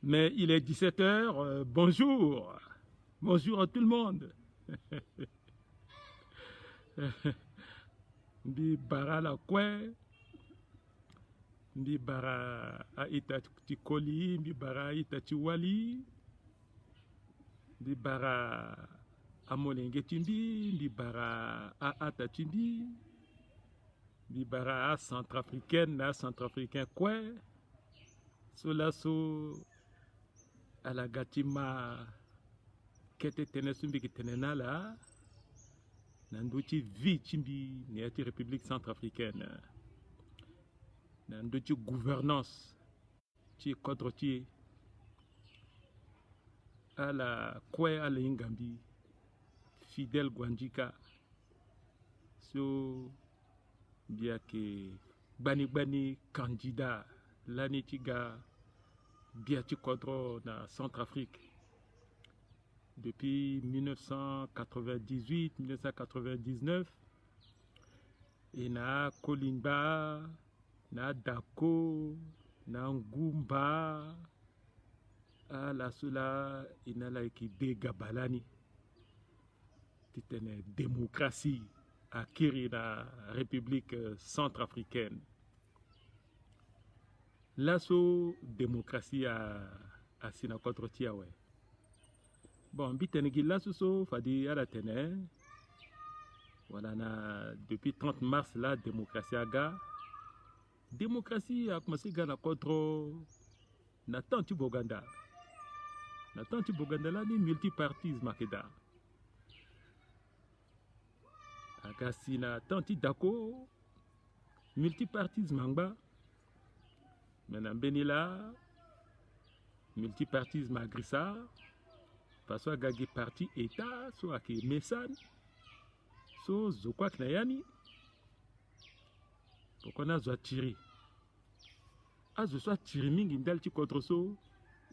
Mais il est 17 heures. Bonjour. Bonjour à tout le monde. Mbi bara la kwe, mbi bara a ita tikoli, mbi bara a ita tiwali, mbi bara a molenge timbi, mbi bara a ata timbi, mbi bara a centrafricaine na centrafricain kwe, sola so a la gatima kete tene sumbi ki tene na la, nanduchi vi chimbi neati République centrafricaine. Nanduchi gouvernance chi kodrochi à la kwe à la ingambi Fidel Guandika so bien que bani candidat l'année tiga bien tu kodro na Centrafrique depuis 1998-1999 et na Kolimba, na Dako, na Ngumba, à la sola inala ekide gabalani titene démocratie akiri na République centrafricaine. Lasso démocratie à Sinakotre Tiawe. Bon, bitenegi lasso so fadi à la tene. Voilà, depuis 30 mars la démocratie aga. Démocratie a commencé à contre na tanti Boganda. Na tanti Boganda là ni multipartisme makeda. Aga si na tanti dako multipartisme angba. Maintenant benila multipartisme agrissa. Parce que gagi parti état so ake mesan. So zokwa knayani. Pourquoi na zo tiri. Azo so tiri mingi ndalti contre so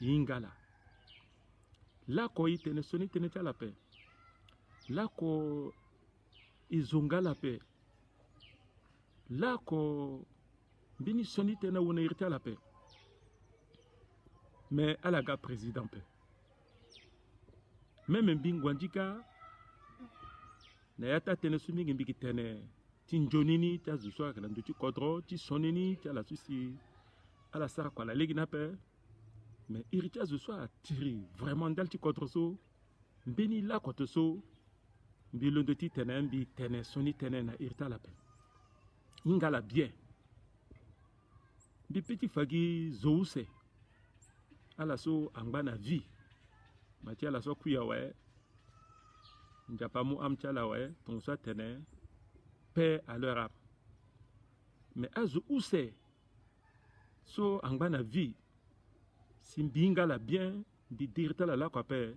ingala. Là ko itene soni tene la paix. Là ko izonga la paix. Là ko bini soni tene wona irta la paix. Mais à la ga président paix. Même mbingwandika na yata tene sumi ngi mbiki tene tinjonini ta zuswa kana nduti kodro ti sonini ta la susi ala sara kwa la legi na paix. Mais irita zuswa tiri vraiment dalti kodro so mbeni la koto so mbi londo ti tene mbi tene soni tene na irita la paix. Ingala bien. Mbi petit fagi zouse ala so angba na vie. Matia la so kuya we njapamu amchala we ton so tene paix à leur âme. Mais azu use so angba na vie simbinga la bien di dirta la kwa paix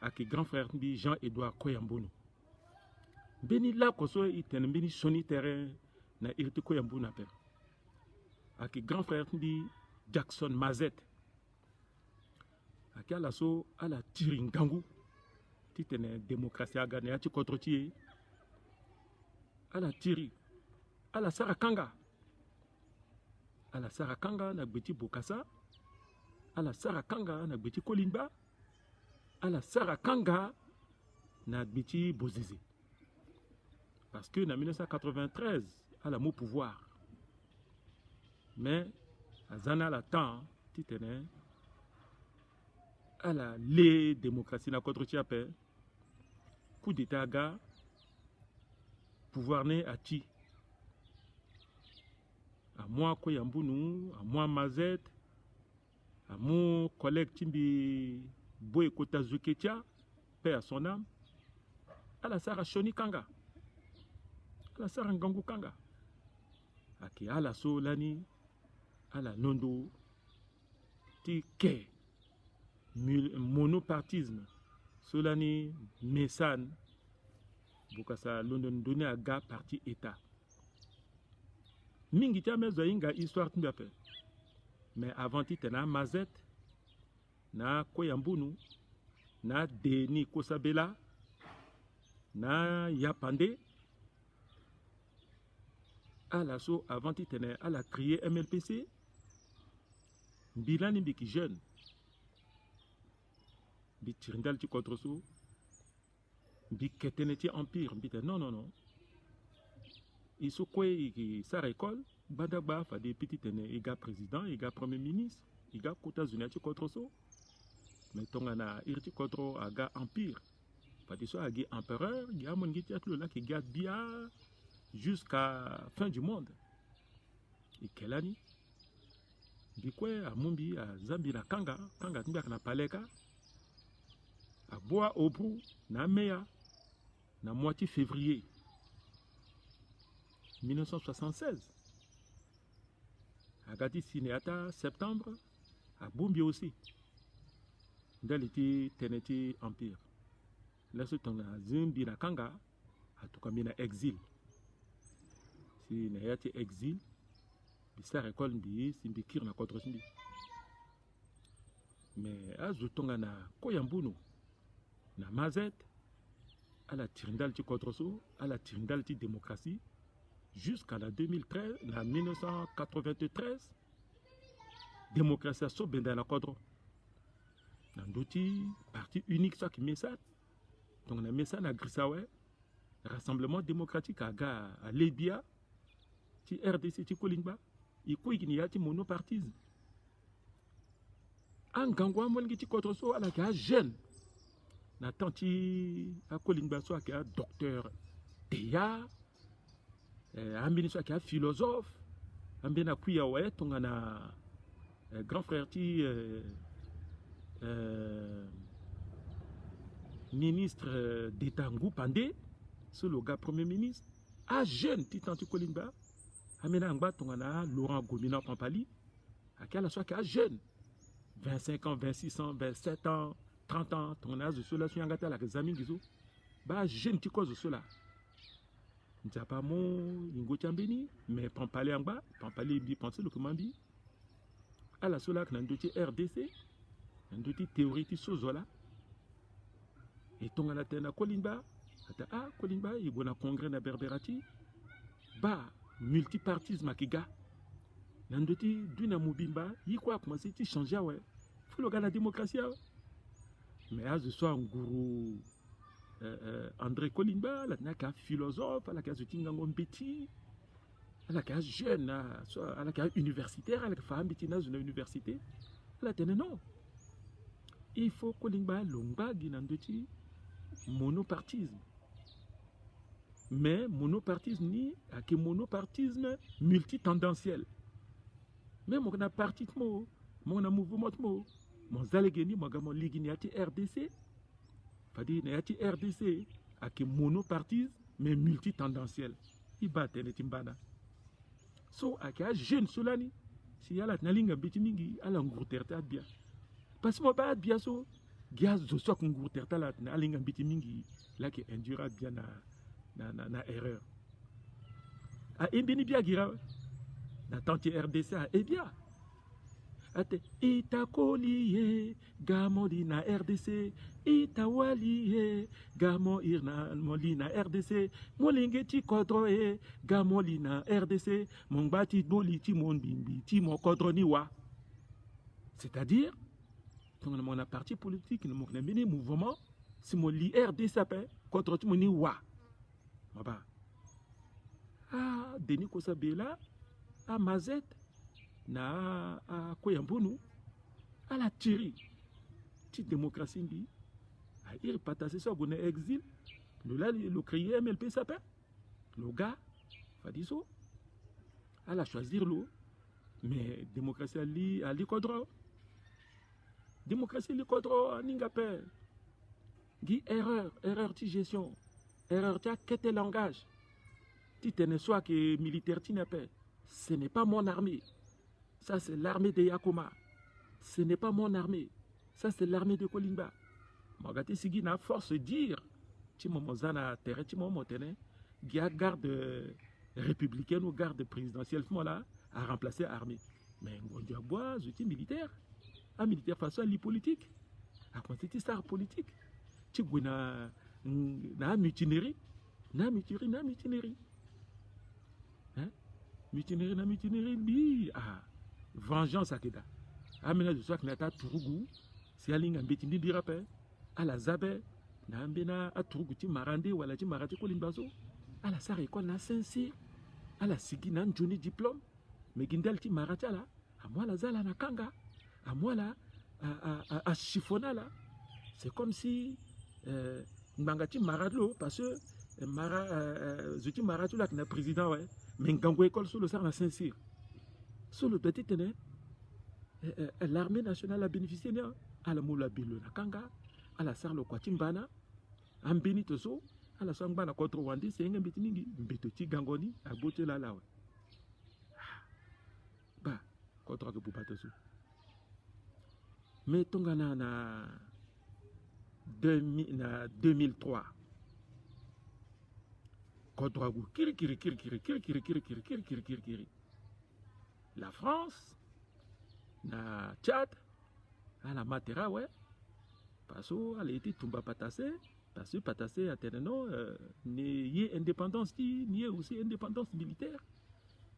avec grand frère bi Jean-Edouard Koyambono. Beni la koso itene beni soni terrain na irte Koyambono paix. Avec grand frère bi Jackson Mazet. Aki ala so ala tiringangu titene démocratie aga ne ati kontrotie ala tiri ala sarakanga na gbeti Bokassa ala sarakanga na gbeti Kolimba ala sarakanga na gbeti Bozizé parce que en 1993 ala mo pouvoir mais azana la temps titene à la les démocratie na contre tiapé coup d'état ga pouvoir né à ti à moi Koyambono à moi Mazet à mon collègue Timbi Boy Kota Zuketia paix à son âme à la Sara Shoni Kanga à la Sara Ngangu Kanga à qui à la Solani à la Nondo ti ke monopartisme Solani Messan Bokassa London donné à ga parti état mingi tia mezo inga histoire tumbape mais avant ti tena Mazet na Koyambono na Deni Kosabela na Yapande à la so avant ti tena à la crier MLPC bilani biki jeune bi tirindal ti contre so bi ketene ti empire bi te non il so kwe sa école banda ba fa de petit tene iga président iga premier ministre iga kota zunia ti contre so mais tonga na ir ti contre aga empire fa de so agi empereur gi amon gi ti atlo la ki ga bia jusqu'à fin du monde et kelani bikwe a mumbi a zambi na kanga timbiaka na paleka a boa obu na meya na moitié février 1976 a gati sinéata septembre a bumbi aussi ndaliti teneti empire laso tonga zimbi na kanga a tukami na exil si na yati exil bisa école mbi simbi kir na contre simbi mais azu tonga na koyambunu na mazet ala tirindal ti contre so ala tirindal ti démocratie jusqu'à la 2013 na 1993 démocratie so benda na kodro na ndoti parti unique so ki mesat donc na mesat na grisawe rassemblement démocratique aga a Libya ti RDC ti kolingba iko ikini yati monopartisme angangwa mongi ti contre so ala ka jeune na tanti a kolingba so ka docteur Teya ambini so ka philosophe ambina kuya wa tonga na grand frère ti ministre d'État Ngupande c'est le gars premier ministre a jeune ti tanti kolingba amena angba tonga na Laurent Gomina Pampali akala so ka jeune 25 ans 26 ans 27 ans 30 ans tonga na zo la suyangata la examen gizo ba jeune ti ko zo la nzapa mo ingo chambeni mais Pampali angba Pampali bi penser le komambi ala sola kana ndoti RDC ndoti théorie ti sozola et tonga na tena kolimba ata kolimba ibona congrès na berberati ba multipartisme akiga nandoti duna mubimba yiko a commencé à changer ouais faut le la démocratie mais à ce soir nguru André Kolimba la naka philosophe la ka zutinga ngombeti la ka jeune la ka universitaire la ka femme beti na une université la tene non il faut Kolimba longba ginandoti monopartisme. Mais monopartisme ni avec monopartisme multitendanciel. Mais mon a parti mo, mon a mouvement mo, mon zalegeni mon gamon ligini ati RDC, fadi na ati RDC avec monopartisme mais multitendanciel. Iba tene timbana. So aka jeune solani, si yala nalinga bitimingi ala ngurterta bien. Parce que mo ba bien so, giaz zo sok ngurterta la nalinga bitimingi la ki endura bien na erreur. A imbini bia gira na tanti RDC a ebia. Ate itakoliye gamoli na RDC itawaliye gamo irna moli na RDC molinge ti kodro e gamoli na RDC mongbati boli ti mon bimbi ti mon kodro ni wa. C'est-à-dire on a parti politique nous on a mené mouvement si mon li RDC pa contre ti moni wa. Maba. Denis Kosabela, à Mazet, na à Koyambunu, à la Thierry, petite démocratie, à ir partager ça, on est exil, le crier MLP s'appelle, le gars, va dire ça, à la choisir l'eau, mais démocratie à l'icodro, démocratie à l'icodro, à Ningapé, dit erreur de gestion. Erreur, tu as quitté le langage. Tu ne sois que militaire, tu n'es pas. Ce n'est pas mon armée. Ça, c'est l'armée de Yakoma. Ce n'est pas mon armée. Ça, c'est l'armée de Kolimba. Magati Sigi n'a force de dire. Tu m'as terre, tu m'as tenu. Il y a garde républicaine ou garde présidentielle, là, à remplacer l'armée. Mais on doit boire, je suis militaire. Un militaire face à l'politique. À quoi c'était ça, politique? Tu as na mutinerie, hein? Mutinerie, bi vengeance akeda. Amena de soit que nata turugu, si alinga mbetindi dirape, ala zabe na ambena aturugu ti marande wala ti marati kolimbazo ala sara école na sensi ala sigi na njuni diplôme mais gindel ti marati ala amwala zala na kanga amwala a chiffona là c'est comme si nganga ti maratlo parce que zuti maratu là na président ouais mais ngango école solo sara na Saint-Cyr solo petit tene l'armée nationale a bénéficié à la moula bilo na kanga à la sarlo kwa timbana ambini toso à la sangbana contre wandi c'est un mbiti mingi mbito ti gangoni a bote la la ba contre que pour toso mais tongana na 2003 contre gu kiri la France na Tchad à la Matera ouais parce que elle a été tumba patassé parce que patassé à teneno ni indépendance ni aussi indépendance militaire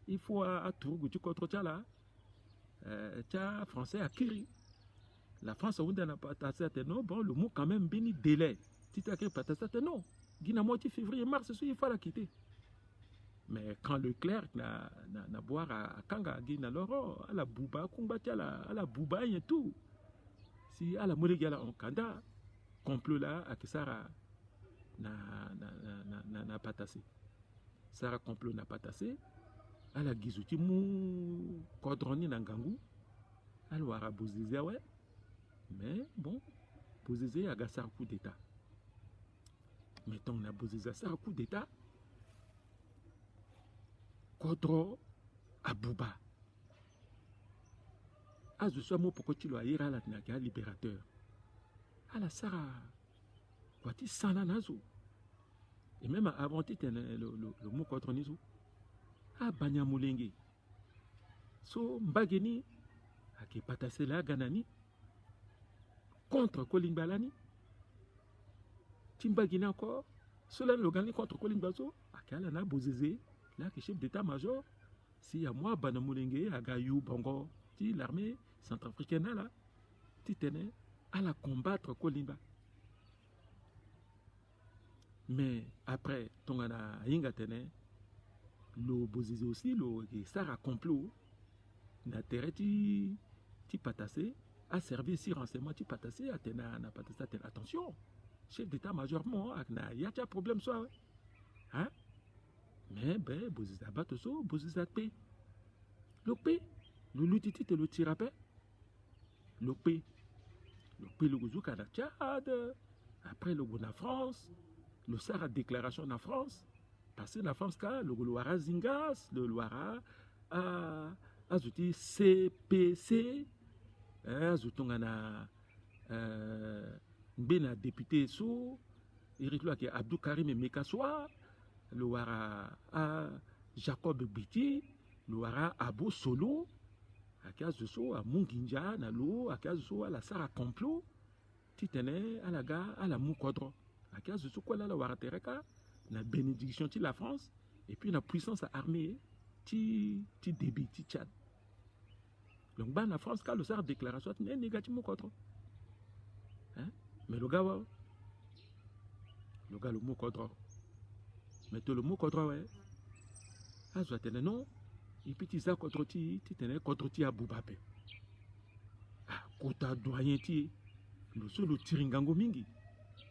il faut à tour du contre Tchala Tchad français à Kiri la France a n'a patassé à teneno bon le mot quand même béni délai si tu as créé patassé à teneno Guinée moitié février mars il faut la quitter. Mais quand Leclerc n'a boire à Kanga, Guinée alors, à la Bouba, Kumbati, à la Bouba et tout. Si à la Mourigala en Kanda, complot là, à Kisara n'a pas tassé. Sarah complot n'a pas tassé. À la Gizouti mou Kodroni Nangangu, à l'Ouara Bouzizé, ouais. Mais bon, Bouzizé a gassé un coup d'état. Mettons, on a Bouzizé un coup d'état. Kodro Abouba. Ah, je suis un mot pour tu l'as ira la libérateur. Ah, la Sarah. Quoi-tu sana nazo. Et même avant, tu as le mot Kodro nizo. Ah, Banya Moulenge. So, Mbageni, à qui patasse la Ganani. Contre Kolimbalani. Timbagini encore. Cela le gagné contre Kolimbazo. À qui elle a bousé. Là, que chef d'état-major, si y a moi, Banamulenge, à Gayou, Bongo, l'armée centrafricaine, là, tu tenais à la combattre Kolimba. Mais après, Tongana, Inga tenait, le Bozizé aussi, le Sarah complot, n'a terre, tu patassé, a servi si renseignement, tu patassé, à tenir, n'a patassé, attention, chef d'état-major, moi, il y a un problème, soit, hein? Mais ben, Bozizé Batoso, Bozizé P. Le P, le Lutiti et le Tirapé. Le P, le Gouzouka na Tchad. Après le Gouna France, le Sarah déclaration na France. Passé la France, le Loara Zingas, le Loara Azouti CPC. Azoutongana Mbena député sous. Eric Loaki Abdou Karim et Mekassoua. Le Wara à Jacob Biti, le Wara à Abo Solo, à Kazuso, à Munginja, à l'eau, à Kazuso, à la Sarah Complot, Titane, à la gare, à la Moukodro, à Kazuso, quoi là, la Wara Tereka, la bénédiction de la France, et puis la puissance armée, ti débit, ti Tchad. Donc, bah, la France, quand le Sarah déclaration, n'est négatif, Moukodro. Hein? Mais le gars, le Moukodro. Mais tout le mot contre ouais. Ah, je t'en non. Et puis tu sais contre ti à Boubapé. Ah, kota doyen ti. Le so le tiringango mingi.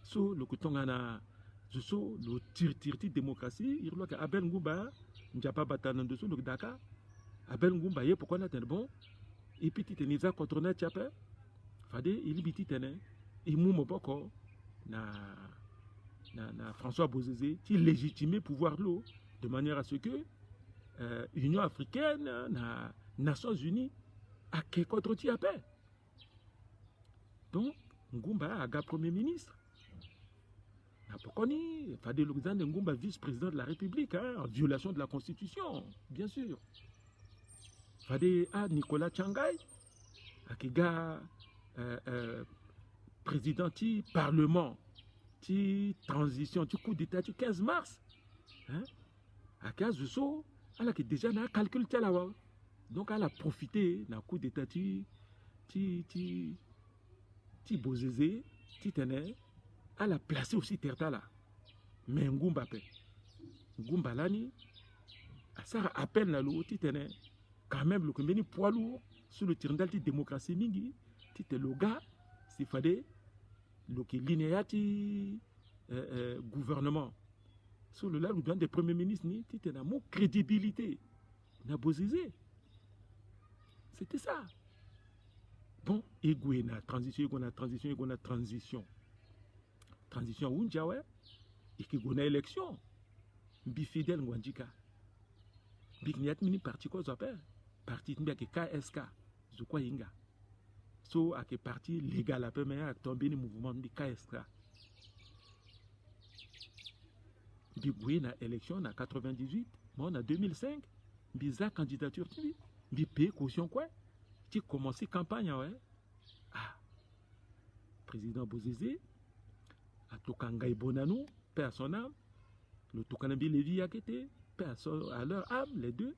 So le kutongana. Je so le tir démocratie. Il y a Abel Ngumba. N'japa batana de so le Dakar. Abel Ngumba yé pourquoi n'a bon. Et puis tu t'en contre na tchapé. Fade il biti tene. Il mou moboko na François Bozizé qui légitimait pouvoir l'eau de manière à ce que l'Union africaine, na Nations Unies, a quelque contre ti paix. Donc, Ngumba a gagné Premier ministre. Pourquoi ni Fadé Alexandre Ngumba vice-président de la République, hein, en violation de la Constitution, bien sûr. Fadé a Nicolas Tchangaï, qui a président du Parlement. Transition, du coup d'état du 15 mars. Hein? À 15 jours, elle a déjà un calcul. Donc, elle a profité d'un coup d'état. Bozizé, titene à la placer aussi terre là mais ngumba pe ngumba lani ça appelle la loi titene quand même le combien poids lourd sur le terrain de démocratie mingi tite le gars s'il fallait le qui linéati gouvernement sur le là le des premiers ministres ni tite na mon crédibilité na Bozizé c'était ça. Bon, et na transition, transition unja ouais, et que gona élection, bi fidèle ngwanjika, bi kniat mini parti ko zaper, parti mbia ke KSK, zukwa inga, so a ke parti légal après mais a tombé ni mouvement bi KSK, bi na élection na 98, moi na 2005, bi za candidature tu, bi paye caution quoi. Qui commencé campagne ouais ah président Bozizé a Tokangai Bonanou paix à son âme le Tokanambi Lévi a quitté paix à leur âme les deux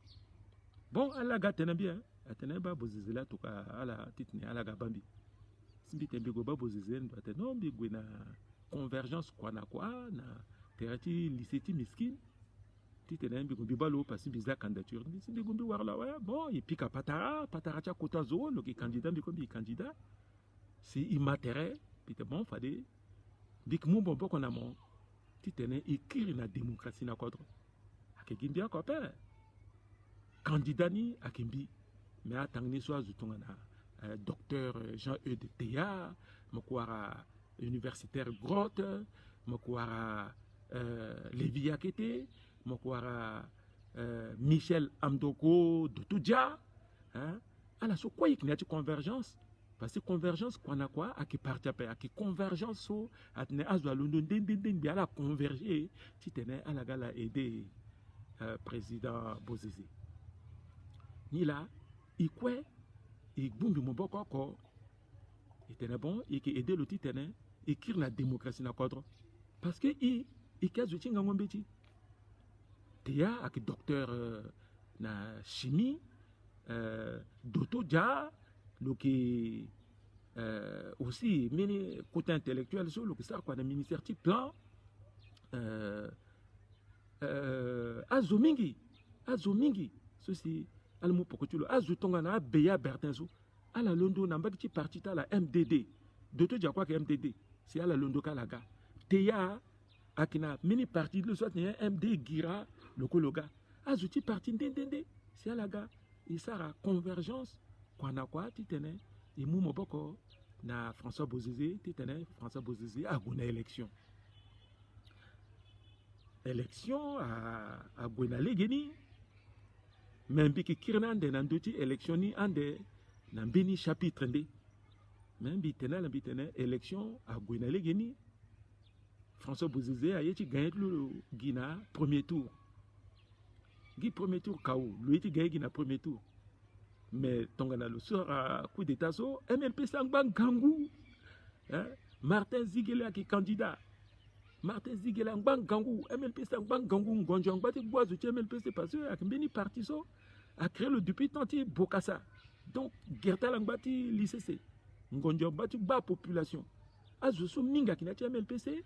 bon à la gâte bien à Teneba Bozizé là Toka à la titne à la Gabambi si tu goba Bozizé non bi na convergence quoi na quoi na terati lycée miskin tite na mbi gombi balo parce bizarre candidature ni gombi war la ouais bon et puis patara cha kota zo le candidat mbi kombi candidat c'est immatériel puis bon fade bik mu bon qu'on a mon tite na écrire na démocratie na kodro akegimbi akope candidat ni akimbi mais atangni so azutonga na docteur Jean-E de Théa mokwara universitaire Grotte mokwara Lévi Akete mokwara Michel Amdoko de Toudja hein ala so quoi il y a convergence parce que convergence quoi na quoi à qui parti à qui convergence so atne azwa londo den bien la converger ti tene ala gala aider président Bozizé ni là il quoi il bumbi moboko ko il tene bon et qui aider le ti tene écrire la démocratie na cadre parce que il kazu tinga ngombeti Théa avec docteur na chimie Doto Dia le qui aussi mini côté intellectuel sur le qui ça quoi le ministère type plan azumingi ceci almo pokotulo azutonga na beya bertenzo ala londo na mbaki parti ta la MDD Doto Dia quoi que MDD c'est ala londo kalaga Théa akina mini parti le soit MD Gira le kologa azuti parti ndendende c'est à la gars il sera convergence quoi na quoi titene et mou moboko na François Bozizé titene François Bozizé a gagné élection à gagné legeni même bi ki kirnan de nandoti élection ni ande na bini chapitre ndé même bi tena élection à gagné legeni François Bozizé a gagné le Guina premier tour. Guy premier tour KO, lui qui gagné le premier tour. Mais tongana le sort à coup d'état so MLP Sangbang Gangou. Hein? Martin Ziguela qui est candidat. Martin Ziguela Ngbang Gangou, MLP Sangbang Gangou Ngonjong Bati Boazu MLP c'est parce que Akmbeni parti so a créé le député anti Bokassa. Donc Gerta Langbati l'ICC. Ngonjong Bati ba population. Azusu Minga qui n'a pas MLPC.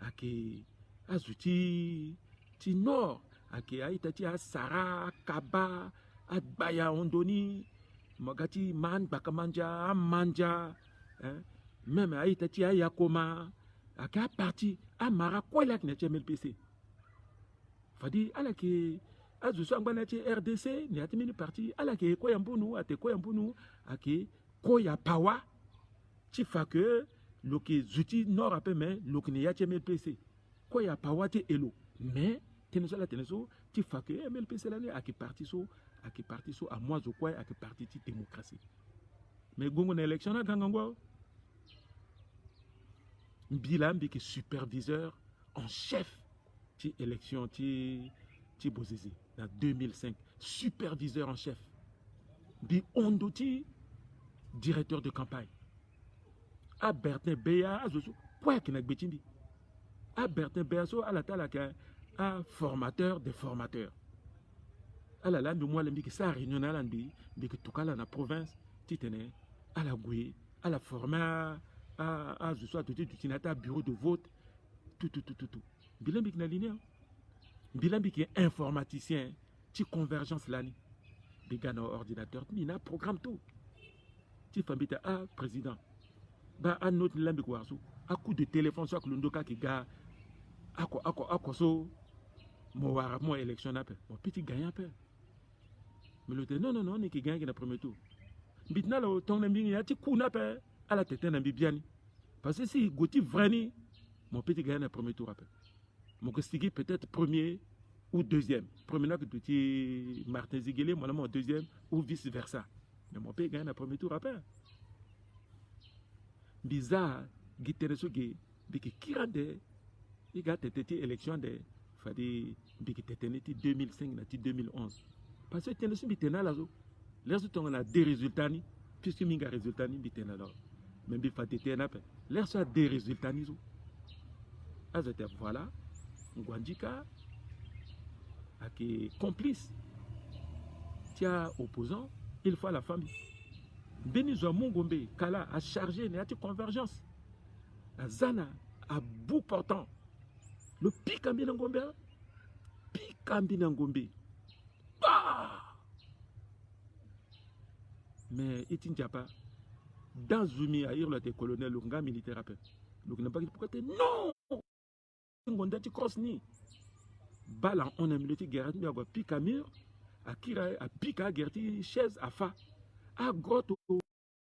Ake azuti ti nord ake aitati a Sara Kaba Adbaya Ondoni magati man bakamanja manja hein même aitati a Yakoma ake a parti a Mara Kwela qui n'a MLPC fadi ala ke azusu angana ti RDC ni ati mini parti ala ke koyambunu ate koyambunu ake koya pawa ti fa que lo que zuti nord après mais lo que ya MLPC quoi ya pawate elo mais teneso ti fa que MLPC l'année a qui parti so à moi je crois à qui parti ti démocratie mais gongo na élection na gangango Mbilambi qui superviseur en chef ti élection ti Bozizé en 2005 superviseur en chef bi ondoti directeur de campagne à Bertin Beya azoso quoi qui n'a betimbi à Bertin Beya so à la talaka un formateur des formateurs à la lande moi lembi que ça réunion lande bi que tukala na province titene à la goué à la forma à ce soit du bureau de vote, tout. Bilan bik na linéa. Bilan bik est informaticien, tu convergence là ni. Bigan ordinateur, ni na programme tout. Tu fambita président. Ba un autre lambik warsu. À coup de téléphone soit que l'undoka qui ga ako so mo wara mo élection na pe. Mon petit gagnant pe. Mais l'autre non ni qui gagne dans le premier tour. Bitna lo ton nambi ya ti coup na pe à la tête nambi biani. Parce que si Gauthier Vrani, mon petit gagne dans le premier tour après. Mon Gostigui peut-être premier ou deuxième. Premier là que tu Martin Ziguele, mon deuxième ou vice versa. Mais mon petit gagne dans le premier tour après. Bizarre, Guitereso Gay, Biki Kirande, il a été élection de Fadi Biki Teteneti 2005 nati 2011. Parce que Tenesu Bitena là, les autres on a des résultats, puisque Minga résultats ni Bitena là. Même si Fadi Tena, les soit des résultats ni. Voilà, Ngwandika, qui est complice, tia opposant, il faut la famille. Benizo Mungombe, Kala a chargé, il y a une convergence. La Zana, à bout portant, le Pikambi Ngombe, bah! Mais il n'y a pas. Dans Zumi, à Irla, des colonels, le gars militaire appelle. Le gars pourquoi tu non! Ngondati cross ni. Balan, on a milité guerre, mais à Pikamir, à Kira, à Pika, Gerti, chaise, à Fa. À grotte,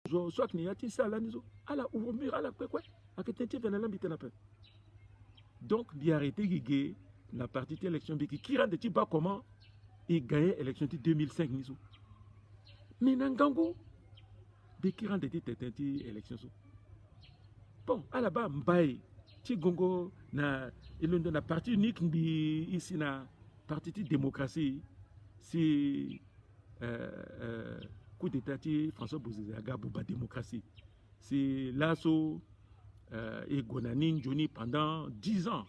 soit qu'il y a des salles à la ouvrir, à la quoi, à que tu viennes à l'ambité. Donc, il a arrêté Guigé, la partie de l'élection, qui rend des bas comment il gagnait l'élection de 2005. Mais Nangango, qui rend des élections. Bon, à la bas, Mbaye, Tigongo, il y a une partie unique ici, na partie de démocratie, c'est coup d'état François Bozizé a gabou ba démocratie. C'est l'assaut et Gonanin Johnny pendant 10 ans.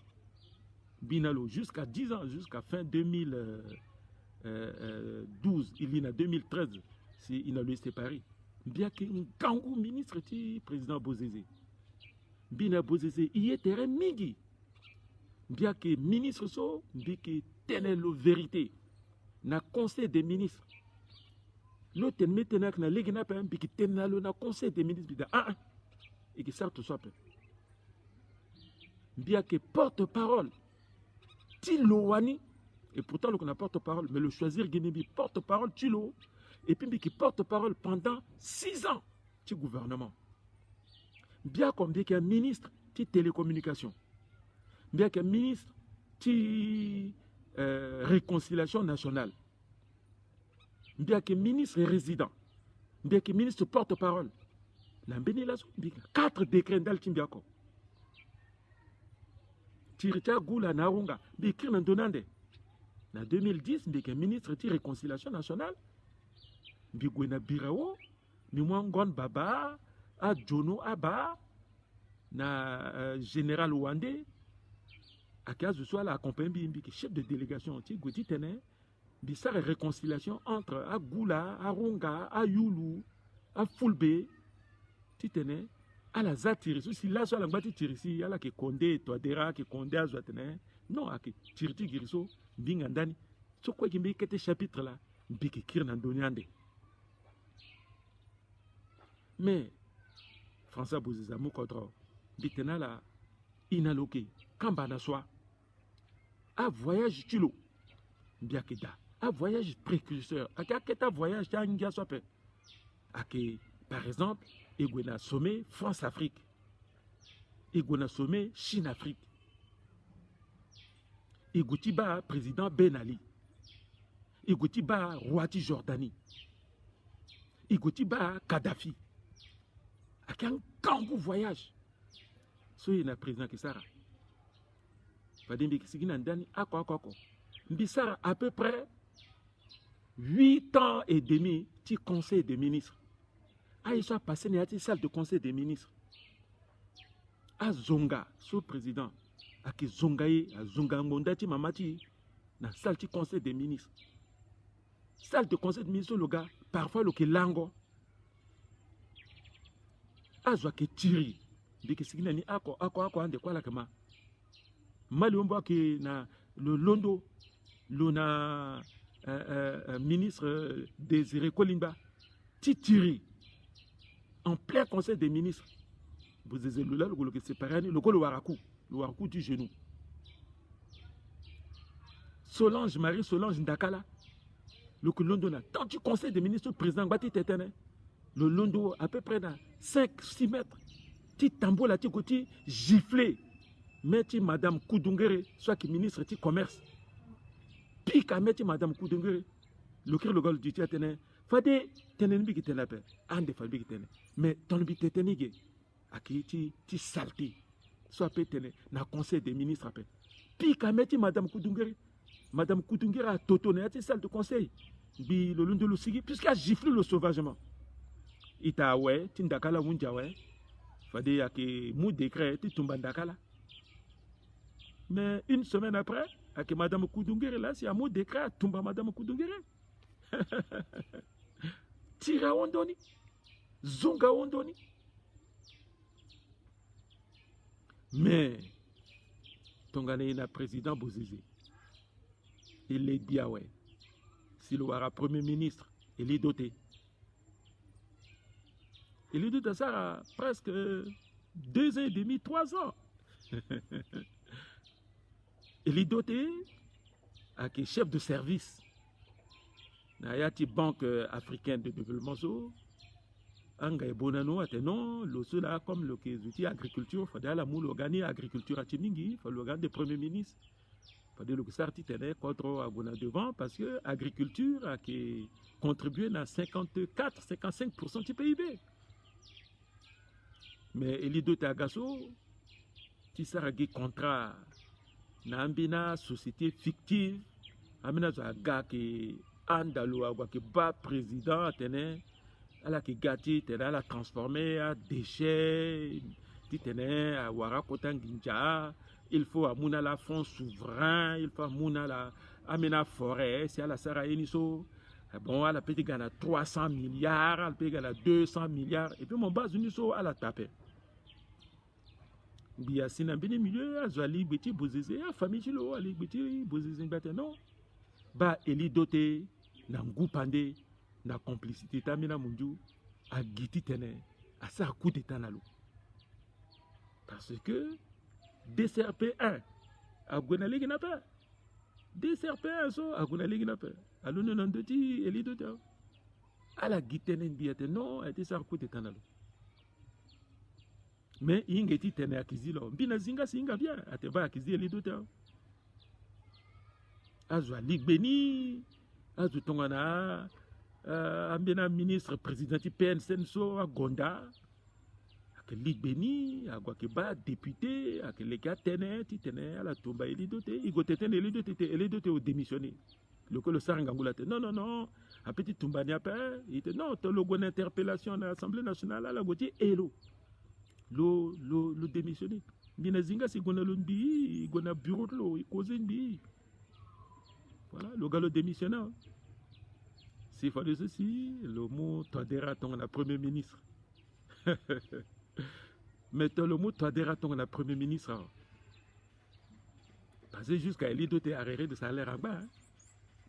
Binalo, jusqu'à 10 ans, jusqu'à fin 2012, il y a 2013, il a le séparé. Bien qu'un gangou ministre, président Bozizé. Bina Bozizé, il était migi. Bien que ministre so, bien que telle vérité. Na conseil des ministres. L'autre maintenant que na ligue na pas bien que telle na conseil des ministres et que ça tout soit peu. Bien que porte-parole, Tilowani, et pourtant le porte-parole, mais le choisir Guinébi porte-parole Tilo, et puis qui porte-parole pendant 6 ans du gouvernement. Bien comme bien qu'un ministre de télécommunication, bien qu'un ministre de réconciliation nationale, bien qu'un ministre résident, bien qu'un ministre porte-parole, 4 décrets d'Altimbiako. Tiricha Goula Narunga, Bikir Nandonande. En 2010, Bikir ministre de réconciliation nationale, Bigwena Birao, Mimwangon Baba, à Jono Abba, na général Ouandé, à cas de soit la accompagné chef de délégation, Gouti Tene, Bissar et réconciliation entre Agoula, Arunga, Ayoulou, Fulbe, Titene, à la Zatiri, si là soit la bâtie Tirisi, à la qui condé, Toadera, qui condé à Zoatene, non, à qui Tiriti Giriso, Bingandani, ce quoi qui me dit chapitre là, Biki Kirnandoniande. Mais, François Bouziza Moukodro, Bitena la inaloqué, Kambana soit, à voyage Tilo, Biakeda, à voyage précurseur, à quel voyage Tangia soit fait, à qui, par exemple, il y a sommet France-Afrique, il y a sommet Chine-Afrique, il y a président Ben Ali, il y a Rouati Jordanie, il y a Kadhafi. Avec un grand voyage. Soyez le président Kessara. Bissara à peu près 8 ans et demi du conseil des ministres. Il soit passé dans la salle de conseil des ministres. À Zonga, sous-président, à Zongaye, à Zonga Mondati Mamati, dans la salle du conseil des ministres. Salle de conseil des ministres, le gars, parfois le Lango. Azwa ke tiri biki sigina ni ako ande kwa la kama mali ombo ki na le londo lona ministre Désiré Kolimba titiri en plein conseil des ministres vous avez le que séparé le waraku du genou Solange Marie Solange Ndakala le londo na tant du conseil des ministres président Bati Tetene le londo à peu près 5-6 mètres ti tambo la ti koti giflé mais ti madame Koudungere soit qui ministre ti commerce pika mais ti madame Koudungere le cri le gol du tiatene fade tenen bi ki tenape ande fa bi ki tene mais ton bi tetenige aki ti salté soit peut tene na conseil des ministres après pika mais ti madame Koudungere a totoné ti salle de conseil bi le lundo le sigi puisqu'il a giflé le sauvagement ita ouais ti Ndakala munja ouais fade yake mou décret ti tumba Ndakala mais une semaine après avec madame Koudungere là c'est un mot décret tumba madame Koudungere tira ondoni zonga ondoni mais tongane na président Bozizé il est dit ouais s'il aura premier ministre il est doté ça a presque 2 ans et demi 3 ans il est doté avec chef de service Nayati Banque africaine de développement so anga bonano ateno le seul là comme le outil agriculture fada la moule organi agriculture atimingi fa le de premier ministre fada le sarti tene contre agona devant parce que agriculture a qui contribué à 54-55% du PIB mais il doté agaso ti saragi contrat na ambina société fictive amina za ga ki andalo agwa ki ba président tene ala ki gati tene ala transformé à déchets ti tene a wara kotanginja il faut amuna la fonds souverain il faut amuna la amina forêt c'est ala sara eniso bon ala petit gana 300 milliards ala petit gana 200 milliards et puis mon base uniso ala tapé biya sina bini milieu azali beti Bozizé a famille chilo ali beti Bozizé ngate non ba eli doté na ngupande na complicité tamina munju a giti tene a sa coup d'état nalo parce que DCRP1 a gonalegi na pa DCRP1 so a gonalegi na pa alune non doti eli doté ala gitene biate non a été sa coup d'état nalo mais il est tene akizilo mbina zinga singa bien ateba akizi eli doté azwa ligbeni azu tongana ambena ministre président du PNC so agonda ak ligbeni agwa ke ba député ak le ka tene ti tene ala tomba eli doté igotete eli doté au démissionner le saranga ngula te non a petit tomba ni après il était non to logo d'interpellation à l'Assemblée nationale ala goti elo le démissionner mbina zinga si gona lundi gona bureau lo ikoze ndi voilà le gars le démissionnaire s'il fallait ceci le mot Touadéra ton la premier ministre mais le mot Touadéra ton la premier ministre parce que jusqu'à il doté arrêté de salaire en bas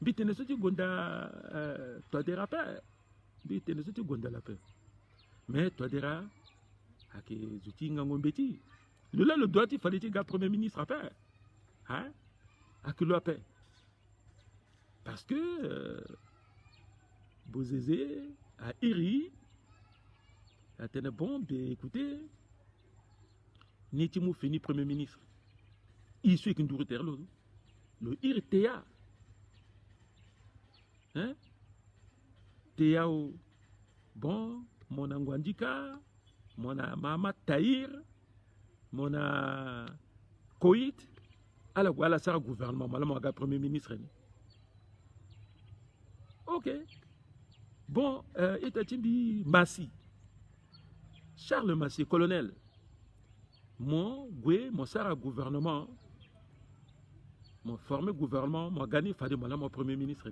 bitene soti gonda Touadéra pas bitene soti gonda la paix mais Touadéra ak zuti ngombeti le droit il fallait que premier ministre après hein ak le paix parce que Bozizé a iri a tene bon écoutez Nitimu fini premier ministre il suit qu'une dourité le iri Théa hein Théa bon mon angwandika mon Mama Tahir mon Koït ala wala sa gouvernement malama premier ministre ok bon Itatimbi Massi Charles Massi colonel mon sara gouvernement mon formé gouvernement mon gagné fade mon premier ministre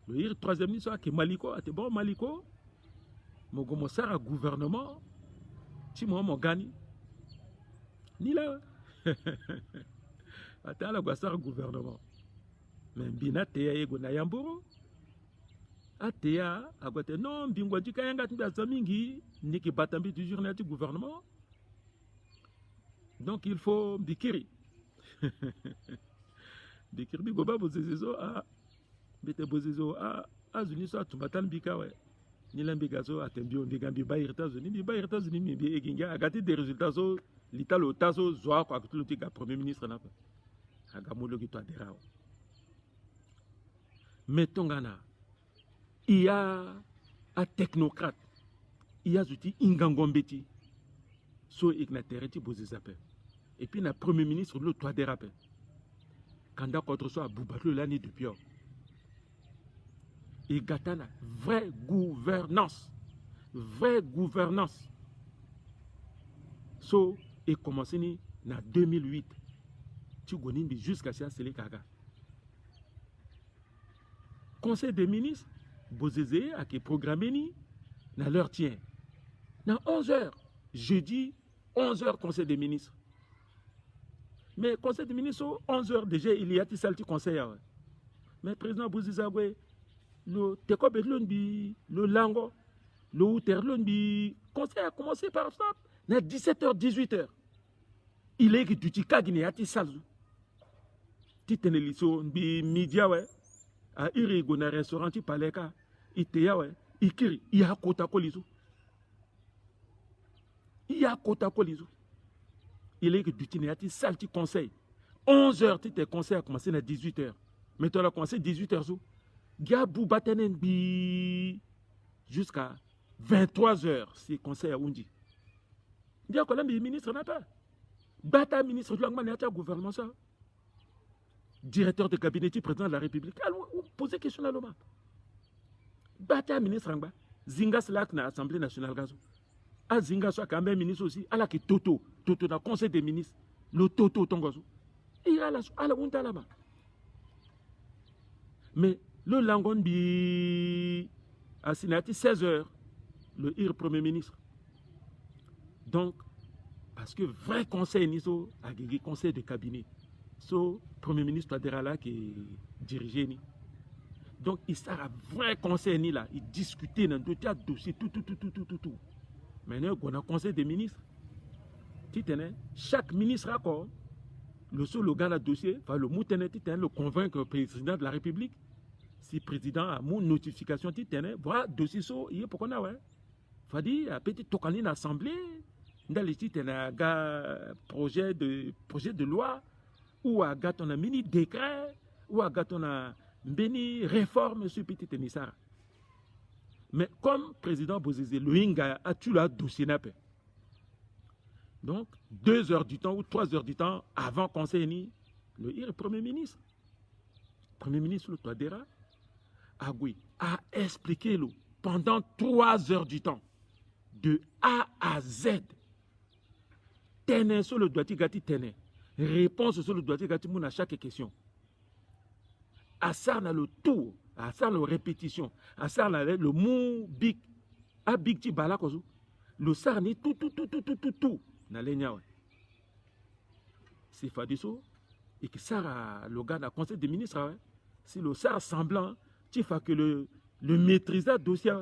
le troisième ministre qui Maliko bon Maliko mon sara gouvernement ti mon gagné ni là. Attends, la guasar gouvernement. Mais bina teya ego na yamboro. Ateya, agote non, bingwa du kayanga mingi, niki batambi du journal du gouvernement. Donc il faut bikiri. Bikiri bigoba bozezo a bete bozezo a azuni so tumatan bikawe. Ni lambigazo atembio ndigambi ba États-Unis, bi ba États-Unis mi bi eginga agati des résultats so litalo taso zoa ko akutuluti ka premier ministre na. Agamolo ki to adera. Mais tongana il y a un technocrate, il y a outil ingangombeti, so ignatereti bozizape. Et puis le premier ministre le toit dérape. Quand contre soit Boubalou l'année depuis. Et gatana vraie gouvernance, So et commencé ni na 2008. Tu gonin jusqu'à ça c'est les kaga. Conseil des ministres Bozézé a qui programmé ni na l'heure tient. Na 11h, jeudi 11h conseil des ministres. Mais conseil des ministres 11h déjà il y a des conseil. Mais président Bozizagwe le tekobelon bi le lango le outerlon bi conseil a commencé par ça na 17h 18h. Il est que tu t'y kagine ati salzu. Titeneliso bi media ouais. A irigo na restaurant ti paleka. Iteya ouais, ikiri, iya kota kolizo. Iya kota kolizo. Il est que du tinéati salti conseil. 11h, tu t'es conseil a commencé à 18h. Mais tu as commencé à 18h. Gabou batenen bi jusqu'à 23h, c'est conseil à Undi. Dia ko lambi ministre n'a pas. Bata ministre de l'Angleterre n'a pas gouvernement ça. Directeur de cabinet du président de la République. Alors, posez question à l'homme. Bata ministre Angba, Zingas lak na Assemblée nationale gazo. A Zingas a quand même ministre aussi, à la qui Toto na conseil des ministres, le Toto tongozo. Il y a la unta là-bas. Mais le langon bi a sinati 16h, le premier ministre. Donc, parce que vrai conseil niso a conseil de cabinet. So, premier ministre adhère là qui dirige ni. Donc, il sert à vrai conseil ni là. Il discutait dans deux dossiers, tout. Maintenant, on a un conseil des ministres. Chaque ministre a quoi? Le seul gars le dossier, enfin, le moutenet, le convaincre le président de la République. Si le président a mon notification, voilà, dossier, il est pour qu'on a, ouais. Fadi, a petit tokanin à l'Assemblée, dans les titres, un projet de loi, ou à gâton un mini décret, ou à gâton un béni réforme sur petit émissara. Mais comme président Bozizé, le Inga a tué le dossier nappé. Donc, 2 heures du temps ou 3 heures du temps avant conseil ni, le premier ministre, le Touadéra, a expliqué pendant 3 heures du temps, de A à Z, tenez sur le doigt gati tenez, réponse sur le doigt gati moun à chaque question. À ça, on a le tour, à ça, la répétition, à ça, on a le mot big, à big ti balakozo, le sarni tout. C'est Fadiso et que ça le gars dans le conseil des ministres si le ça semblant tu fais que le maîtriser dossier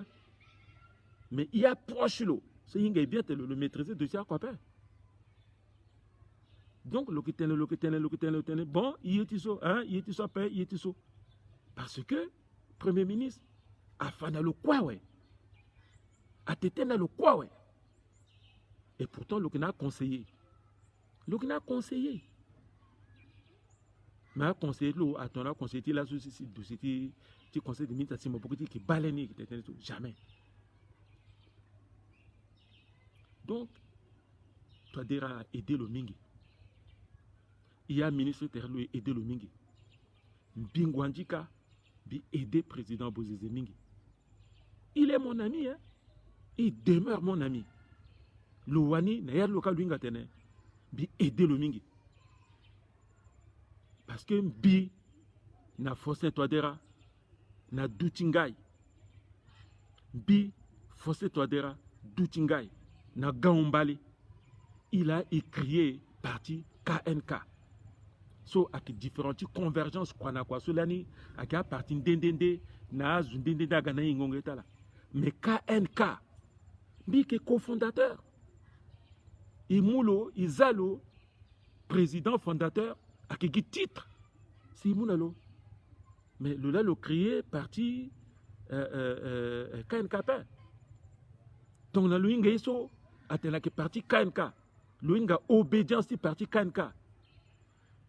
mais il y a proche l'eau c'est bien le maîtriser dossier quoi pas donc le qui bon il est ça hein il est ça paix il est ça parce que premier ministre a fait dans le quoi ouais a été dans le quoi ouais et pourtant le qui a conseillé mais a conseillé l'eau à ton conseiller la société dossier tu conseilles des ministres à beaucoup qui baleine qui t'éteint tout jamais donc toi déjà aider le mingi il y a un ministre qui a aidé le mingi Mbingwandika bi aider président Bozizé mingi il est mon ami hein il demeure mon ami le wani na ya local lui ngatene bi aider le mingi parce que bi na Fossé Touadéra na Doutingaï bi Fossé Touadéra Doutingaï na Gaombali il a écrit parti KNK. So avec différentes convergences qu'on a quoi solani avec un parti ndendende na zundende agana ingongeta. Mais KNK Bike cofondateur. Imulo, Izalo, président fondateur, à qui titre. C'est Imulalo. Mais le là, le créé parti KNKP. Donc, la Louinga Iso, a parti KNK. Louinga obédience du parti KNK.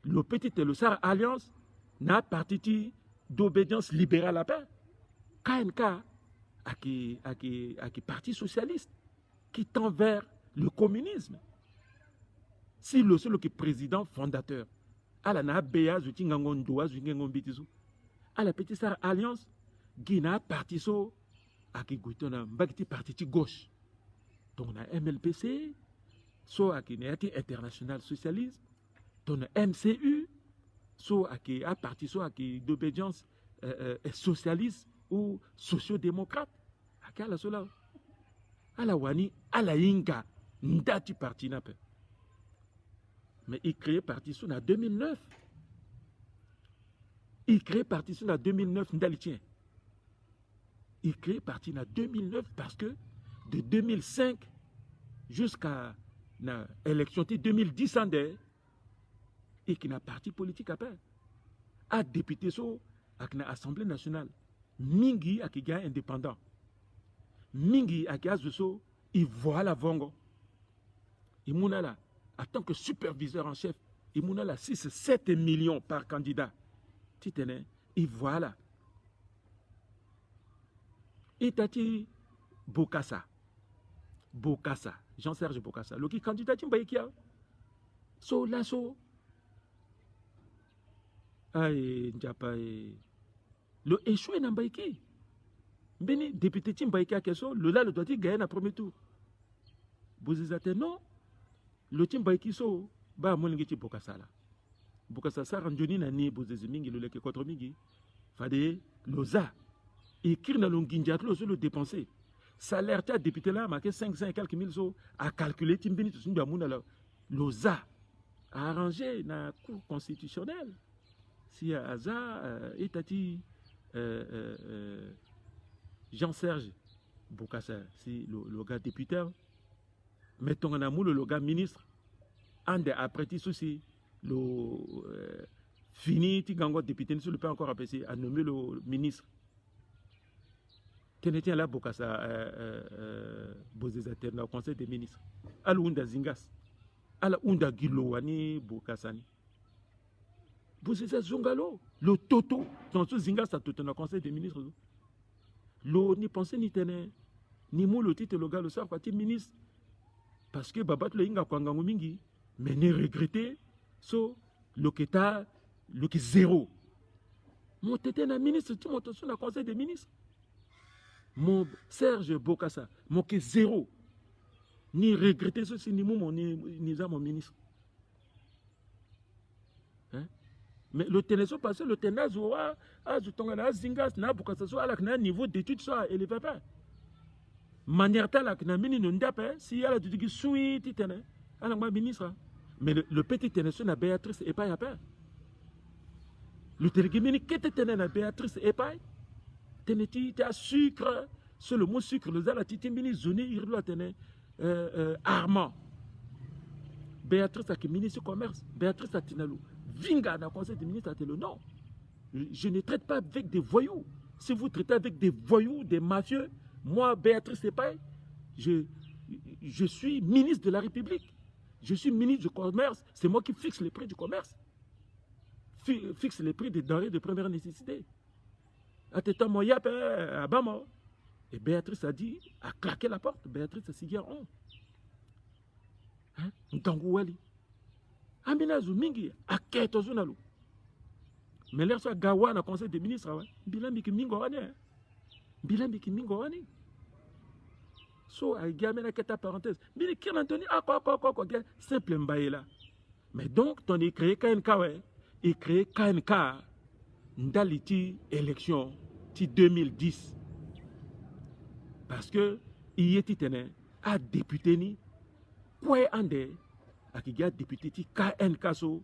Le petit et le SAR Alliance n'a parti d'obédience libérale à paix. KNK, à qui parti socialiste, qui tend vers le communisme. Si le seul qui est président fondateur, à la Nabea, Zutingangondoa, Zungengombitisou, à la petite SAR Alliance, Guina parti so, à qui goutona, Mbakiti parti gauche. Donc on a MLPC, so à qui n'est international socialiste, on a MCU, so à qui a parti so à qui d'obédience socialiste ou sociodémocrate. À qui a la sola? À la Wani, à la Inga, Ndati parti n'a pas. Mais il crée parti en 2009. Il crée parti en 2009, Ndalitien. Il crée parti en 2009 parce que de 2005 jusqu'à l'élection de 2010, et qui n'a parti politique à peine. A député à l'Assemblée nationale. Mingi a qui gagne indépendant. Mingi a qui a il voit la vongo. Il mouna là. En tant que superviseur en chef, il y a 6-7 millions par candidat. Et voilà. Et tati Bokassa. Bokassa. Jean-Serge Bokassa. Le candidat Timbaïkia. So là, so. Aïe, Ndiapaï. Le échoué n'a pas été. Beni, député Timbaïkia, le là, le doit gagner à premier tour. Vous êtes non. Le timba ikiso ba molingiti Bokassa la. Bokassa sa ranjoni na ni bozezi mingi le leke contre mingi. Fade loza. Écrire na longinjat lo le dépenser. Salaire ta député là marqué 500 et quelques mille so à calculer timbini tout sundu amuna la. Loza a arrangé na cour constitutionnelle. Si aza etati Jean-Serge Bokassa si le gars député. Mettons en amour le gars ministre, un des après souci, le fini, Tigango député, ne se le peut encore apprécier, à nommer le ministre. Tenetien là, Bokassa, Bozézater, au conseil des ministres. À l'Ounda Zingas, à l'Ounda Giloani, Bokassani. Bozézater Zongalo, le Toto, dans ce Zingas, à tout le conseil des ministres. L'eau ni pensé ni tenait, ni mou le titre, le gars, le sort, parti ministre. Parce que Babat le Inga Kwangango Mingi, mais ne regretter, so, le Keta, le qui zéro. Mon tété na ministre, tu montes sur le conseil des ministres. Mon Serge Bokassa, mon qui zéro. Ni regretter ceci, ni mon ministre. Hein? Mais le téléso passé, le ténazo, Zutongana, Zingas, na Bokassa, soit à un niveau d'études, soit élevé pas. Manière telle que Namini ne ndape, si elle a dit suite, elle a ministre. Mais le petit ténèso na Béatrice et pas y a pas. Le téléguimini qui était na Béatrice et pas. Ténéti, tu as sucre, c'est le mot sucre, le zala titimbini zoni, il doit tenir Armand. Béatrice a qui ministre du commerce, Béatrice a tinalou. Vinga na conseil des ministres a dit non. Je ne traite pas avec des voyous. Si vous traitez avec des voyous, des mafieux, moi, Béatrice Epaille, je suis ministre de la République. Je suis ministre du commerce. C'est moi qui fixe les prix du commerce. Fixe les prix des denrées de première nécessité. Et Béatrice a dit, a claqué la porte. Béatrice a signé en. Ntangouali. Aminazu mingi, a keto zunalu. Mais l'air soit gawa na conseil des ministres. Bilambi ki mingo wane. Bilambi ki mingo wane. So, a gamé na keta parenthèse. Bili qui Anthony, quoi, simple mbaye là. Mais donc, ton est créé KNK, ouais. Il créé KNK dans l'élection élection 2010. Parce que, il était tenu à député ni, quoi ande, akigia député ti KNK so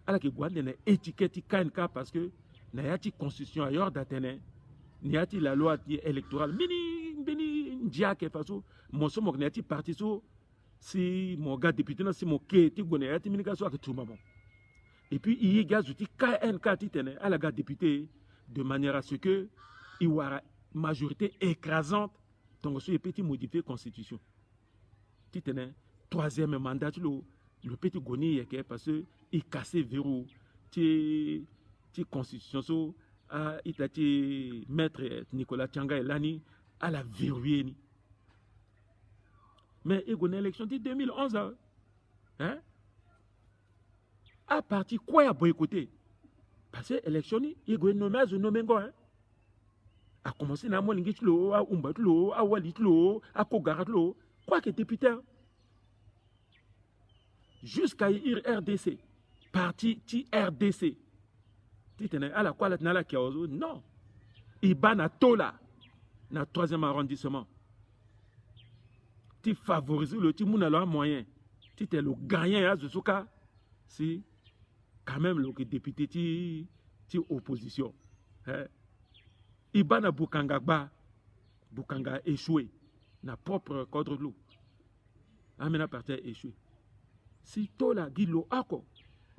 ala ki gwande na étiquette KNK parce que na yati constitution ailleurs d'Atene ni yati la loi électorale bini ndiake faso moso mok na yati parti so si mon gars député na si mon ke ti gone yati minika so ak tuma bon et puis il y a zouti KNK ti tene ala ga député de manière à ce que il y aura majorité écrasante donc so petit modifier constitution ti tene troisième mandat le petit goni parce que il cassé verrou ti constitution so a itati maître Nicolas Tchanga Elani à la verrouiller ni mais il y a une élection de 2011 hein à partir quoi a boycotté parce que l'élection il y a une nommé hein a commencé na mo lingit lo a umbat lo a walit lo a kogarat lo quoi que député jusqu'à ir RDC parti ti RDC ti tene ala quoi la nala kiaozo non ibana tola na 3e arrondissement ti favoriser le ti muna lo moyen ti te le gagnant ya zusuka si quand même le député ti opposition hein ibana Bukanga échoué na propre cadre de l'eau amena parti échoué si tola dit lo ako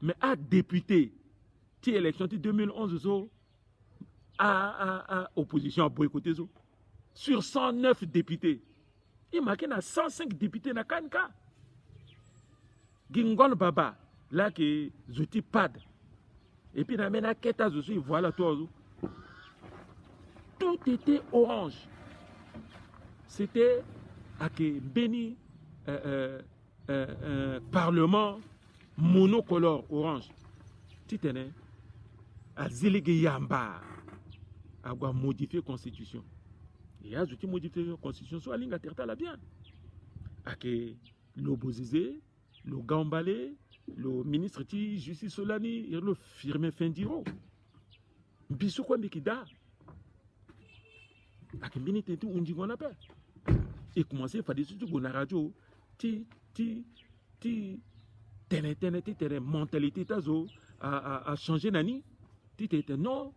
mais à député ti élection ti 2011 so à opposition à boycotter so sur 109 députés il marqué na 105 députés na Kanka Gingon Baba là que zouti pad et puis na mena keta zo so voilà toi tout était orange c'était à que béni parlement monocolore orange titene a zélégué yamba a modifier constitution et a zouti modifier constitution so alinga terta la bien a que l'opposé le Gambale le ministre ti justice Solani il le firme Fendiro biso kwa mikida a que minute tout undi ngona pe et commencer à dire tout na radio ti tene mentalité tazo a changé nani ti non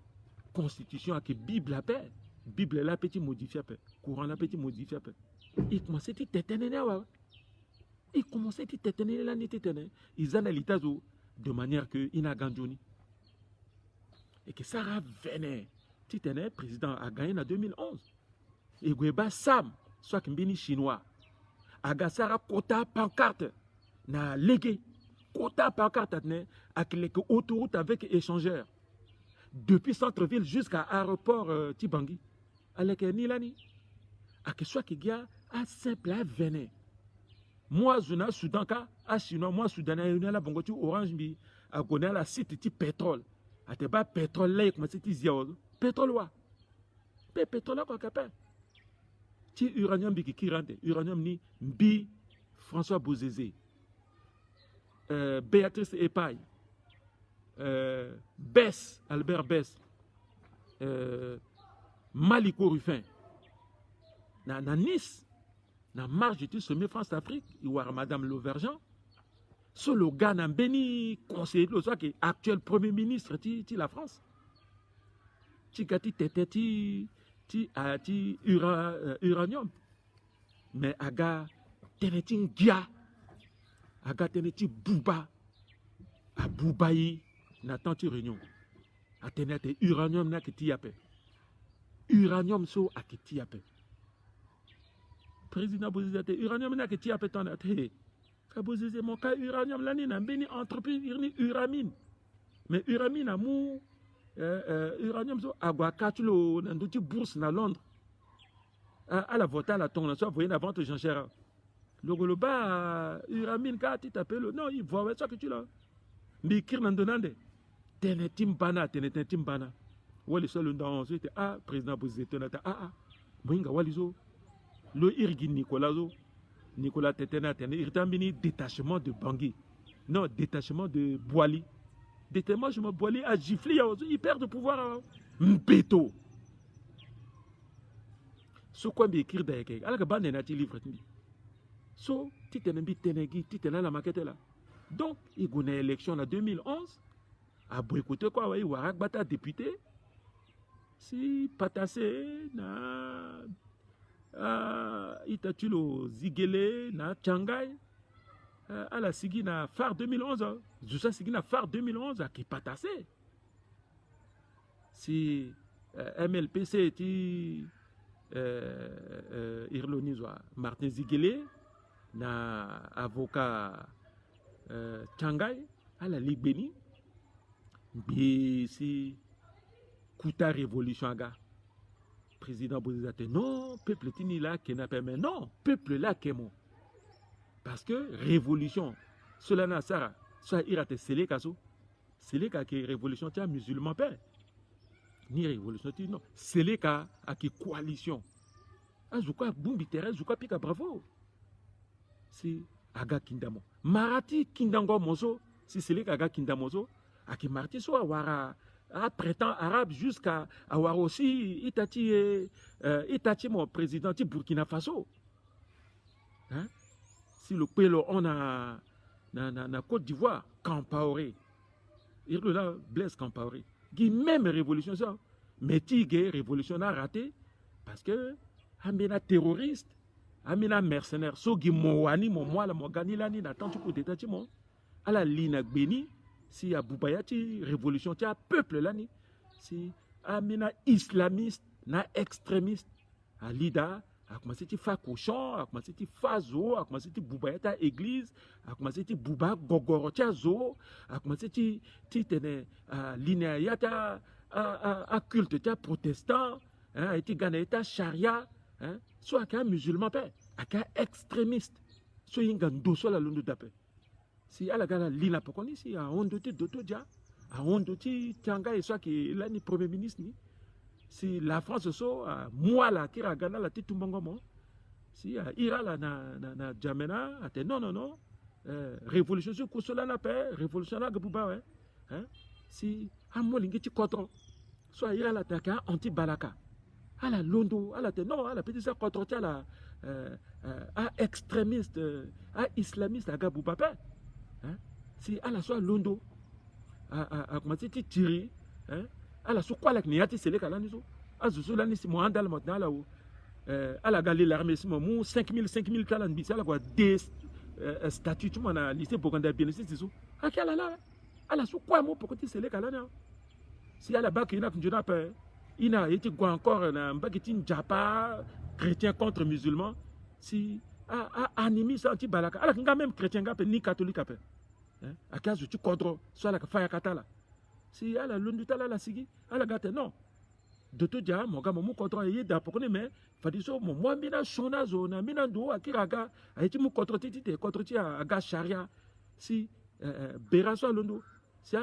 constitution a que bible la paix bible la petit modifier paix courant la petit modifier paix et commencer ti tene wa et commencer ti tene la ni tene ils analysent tazo de manière que ina ganjoni et que Sarah venait ti tene président a gagné en 2011 et Gweba Sam soit kimbini chinois agasara quota pancarte na légué quota pancarte avec les autoroutes avec échangeurs depuis centre-ville jusqu'à aéroport Tibangi avec Nilani à que soit qu'il y a un simple venin moi zona Soudan ka a chinois moi soudanais la bongo tu orange bi a connaît la site ti pétrole a te ba pétrole là comme c'est ziao pétrole wa pétrole quoi capé ti uranium bi ki rende uranium ni Mbi François Bozézé Béatrice Epaille Bess Albert Bess Maliko Ruffin na Nice na marge du sommet France-Afrique il y a Madame Lauvergeant sur le gars na béni conseiller le soit qui actuel premier ministre ti la France ti gati tete ti uranium mais aga teneti gia aga teneti buba a bubayi na tanti réunion a tenete uranium na ki ti yape uranium so a ki ti yape président Bozizé uranium na ki ti yape ton ate ka Bozizé mon ka uranium la ni na beni entreprise ni uramine mais uramine amu uranium so agwa katulo na ndoti bourse na Londres à la vota la ton soit voyez la vente Jean Gérard le goloba uramine ka ti t'appelle non il voit ça que tu là mais kirna ndonande tenetim bana wali solo dans c'était président Bozizé tonata moinga walizo le irgi Nicolas Tetena tene irtambini détachement de Bangui non détachement de Boali détachement de Boali a giflé il perd de pouvoir mpeto so quoi bi écrire d'ailleurs ala ka bande na ti livre so ti tene bi tenegi ti tene la maquette là Donc, il y a une élection en 2011. A boycotté quoi, oui, Warak Bata député. Si Patassé, na Itatulo Zigele, na Tchangay, à la Sigi na phare 2011. Zoussa Sigi na phare 2011, à qui Patassé. Si MLPC était Irlonizoa, Martin Zigele, na avocat Tchangay, à la Ligue Béni. Mais si Kouta révolution aga président Bozizate non peuple tini là qui n'a pas mais non peuple là qui est mon parce que révolution cela n'a sara soit irate sele kaso sele ka qui révolution tia musulman père ni révolution ti non sele ka a qui coalition azuka bumbi terre zuka pika bravo si aga kindamo marati kindango mozo si sele ka aga kindamozo a qui marti so wara a prétend arabe jusqu'à avoir aussi Itachi mon président du Burkina Faso. Hein? Si le pays on a na Côte d'Ivoire, Campaoré. Il y a Blaise Campaoré. Qui même révolution ça. Mais Tigé révolution a raté parce que amena terroriste, amena mercenaire, so gi moani mon moi la mogani lani na tant coup d'état mon à la ligne béni. Si à Boubayati, révolution, tu as peuple là, si amina islamiste, na extrémiste, à Lida, à commencer à faire cochon, à commencer à faire zo, à commencer à Boubayata église, à commencer à Bouba gogorotia zo, à commencer à tenir linéayata, à culte, à protestant, à gagner charia, soit qu'un musulman, à qu'un extrémiste, soit un gando, soit la lundu d'appel. Si à la gala lila pokoni si a ondoti doto dia a ondoti tanga et soit qui là ni premier ministre ni si la France so moi la kira gana la titumbango mo si ira la na jamena ate non révolution sur kusola na paix révolution la gabuba ouais hein si a molingi ti contre soit ira la taka anti balaka à la londo à la te non à la petite ça contre la à extrémiste à islamiste à gabuba paix. Hein? Si à la soit londo à commencer à tirer à la soit quoi la kniati c'est les calaniso à zuzu là ni si moi andal maintenant là où à la galère l'armée si moi 5000 calan bisa la quoi des statuts tout mon lycée Boganda bien c'est ça à quelle là à la soit quoi moi pour que c'est les calaniso si à la bac il n'a pas peur il n'a été quoi encore na mbakiti njapa chrétien contre musulman si à animer ça anti balaka alors que même chrétien gap ni catholique après hein à cause tu contre soit la faya katala si à la lundu tala la sigi à la gâte non de tout dia mon gars mon contre y da pour mais fadiso moi mina shona zona mina ndo akiraga a été mon contre titi contre ti à ga charia si bera soit lundu si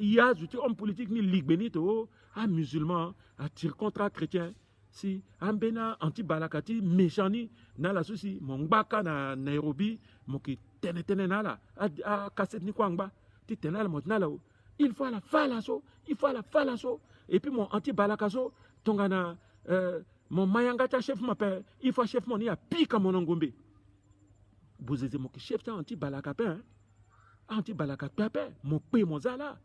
il y a du homme politique ni ligue benito à musulman à tir contre chrétien si ambena anti balakati méchani na la souci mon baka na Nairobi mon qui tenetene na la a cassette ni kwangba ti tenala motna la il faut la falaso et puis mon anti balakaso tongana mon mayanga ta chef m'appelle il faut chef mon ya pika mon ngombe bozeze mon chef ta anti balakape hein anti balakape mon pe mon zala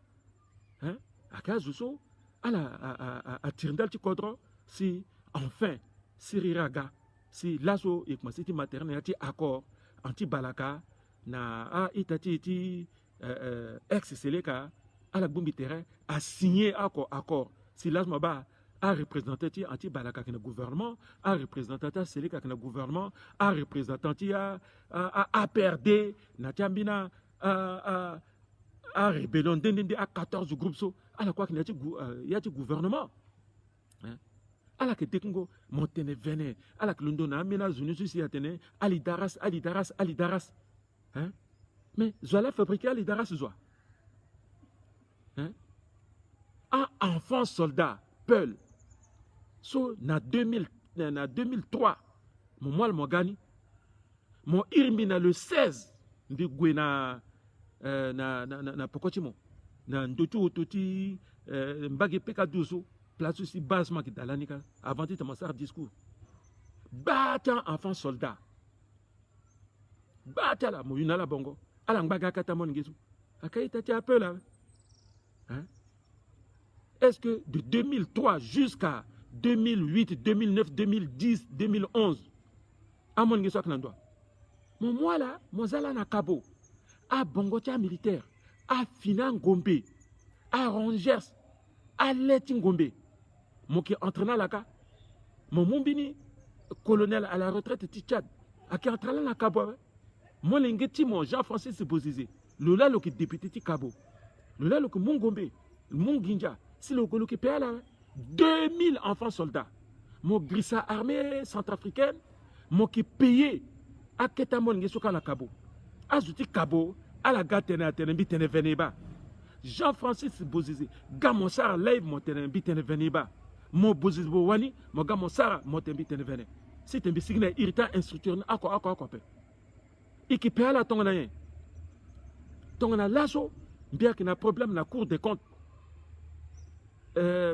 hein akazuso ala a tirndal ti kodro si enfin siriraga si laso et comment c'était maternel ti accord anti balaka na itati ex seleka à la bombe terrain a signé accord si laso ba a représenté ti anti balaka que le gouvernement a représenté ta seleka que le gouvernement a représenté a APRD na tambina a rébellion dende a 14 groupes so ala quoi qu'il y a du gouvernement hein ala que tekungo montene vene ala que lundo na mena zunu si atene ali daras hein mais zola fabriquer ali daras zo hein un enfant soldat Peul so na 2003 mon moi mo gani mon irmina le 16 ndi gwena na pokotimo na ndotu ototi mbagi peka duso place aussi basement qui dalanika avant de commencer à discours battant enfant soldat battant la moyuna la bongo Alangbaga katamon ngesu. Akaita ti un peu là. Hein? Est-ce que de 2003 jusqu'à 2008, 2009, 2010, 2011, amon ngesu aknandwa. Mon moi là, mon zala na kabo, à Bongotia militaire, à Finan Gombe, à Rangers, à Letin Gombe. Mon qui entraîna là-bas, mon mombini, colonel à la retraite de Tchad, à qui entraîna la Kabo. Mon lingeti, mon Jean-Francis Bozizé, le là, le député de Kabo, le là, le mon Gombe, le mon Ginja, c'est le qui paye là, 2000 enfants soldats. Mon grissa armée centrafricaine, mon qui payé. A ketamon ngesuka la Kabo. Azuti Kabo, à la gatene à tenembi teneveniba. Jean-Francis Bozizé, Gamonsara live mon tenembi teneveniba. Mon Bozizé wani, mon Gamonsara mon tenembi tenevene. Si tembi signe irrita instructeur ako pe. Iki pe ala tongana yen. Tongana laso, bien qu'il y a un problème na Cour des comptes.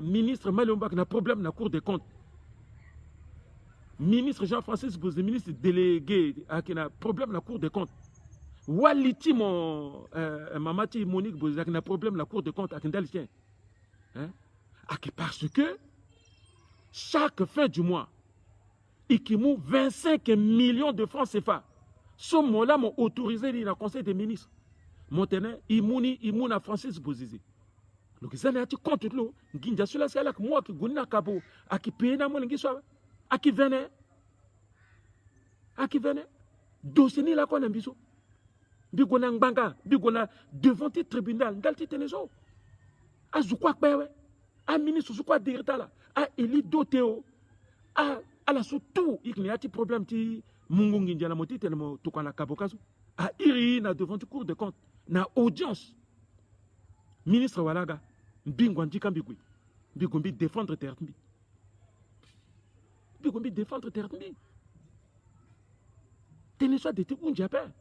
Ministre Malumba qui a un problème na Cour des comptes. Ministre Jean-Francis Bozizé, ministre délégué, qui a un problème dans la Cour des comptes. Waliti, mon mamati Monique Bozizé, qui a un problème dans la Cour des comptes, avec un delchien. Parce que chaque fin du mois, il y a 25 millions de francs CFA. Ce mois-là, m'a autorisé dans le Conseil des ministres. Mon tenant, il mouni Francis Bozizé. Donc, ça n'a pas compte de l'eau. Ginja, cela, c'est là que moi, qui gouni na kabo, à qui paye na mon linguistoire. À qui venait? À qui venait? Dossier ni la qu'on a biso. Bigona ngbanka, bigona devant le tribunal, dalti tenezo. A zukwa kwewe. A ministre zukwa directeur là. A eli doteo. A la surtout, il y a un problème ti mungungi ndiala moti tenemo tukana kabokazo. A iri na devant le cour de compte. Na audience. Ministre walaga. Mbingwa ndika mbigwi. Bigombi défendre terre mbi. Bigombi défendre terre mbi. Tenez soit de tout un japon.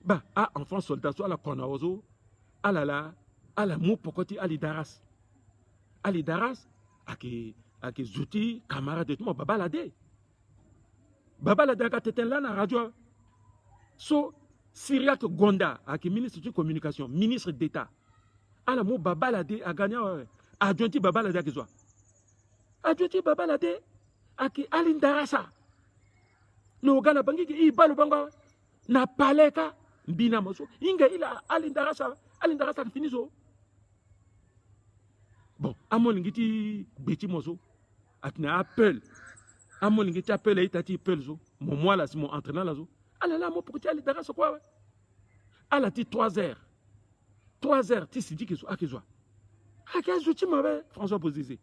Bah, à enfant soldat, soit la konaozo, à la mou pokoti, à l'idaras. À l'idaras, à qui zouti, camarade de tout, babalade. Babalade, à qui là, na radio. So, Syriac Gonda, à qui ministre de communication, ministre d'État. À la mou babalade, à gagner, adjonti babalade, à qui soit. Adjonti babalade, à qui alindarasa. Le Ghana bangi ki balu banga na paleka mbina moso inga ila alindarasa finizo. Bon, amon ngiti beti moso atna appel. Amon ngiti appel et tati appel zo. Moi là c'est mon entraîneur là zo. Ala là mo pour ti alindarasa quoi. Ala ti 3 heures. 3 heures ti sidi ki zo akizo. Aka zo ti mabe François Bozizé.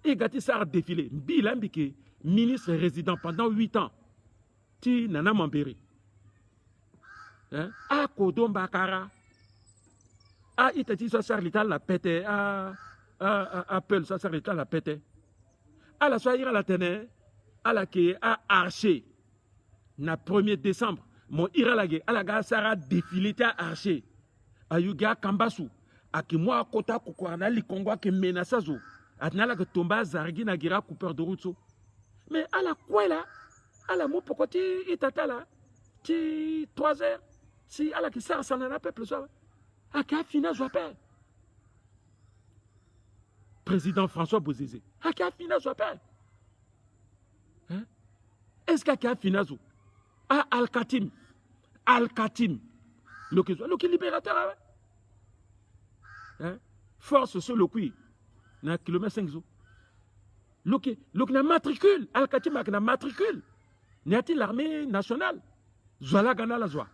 Et gati ça défilé. Bila mbike ministre résident pendant 8 ans. Ti Nana Mambéry. A Kodom Bakara. A Itati Sassarlita la pété. A Peul Sassarlita la pété. A la soirée la tene. A la ke a Archer. Na 1er décembre. Mon ira la ge. A la ga Sara défilé à Archer. A Yuga Kambasu. A ki moi kota kukorana li Kongo ke menaça zo. A la ke tomba zargi na gira coupeur de route. Mais à la quoi là? À la mot pourquoi tu es là? Tu 3 heures? Si à la qui sert ça n'en a pas plus. À qui fina joie. Président François Bozizé. À qui fina joie. Est-ce qu'à qui fina zo? À Al-Katim. Al-Katim. Le qui libérateur. Force sur le qui. Na kilomètre 5 zo. Loki na matricule, Al-Katim na matricule. N'y a-t-il l'armée nationale? Zoala gana la joie.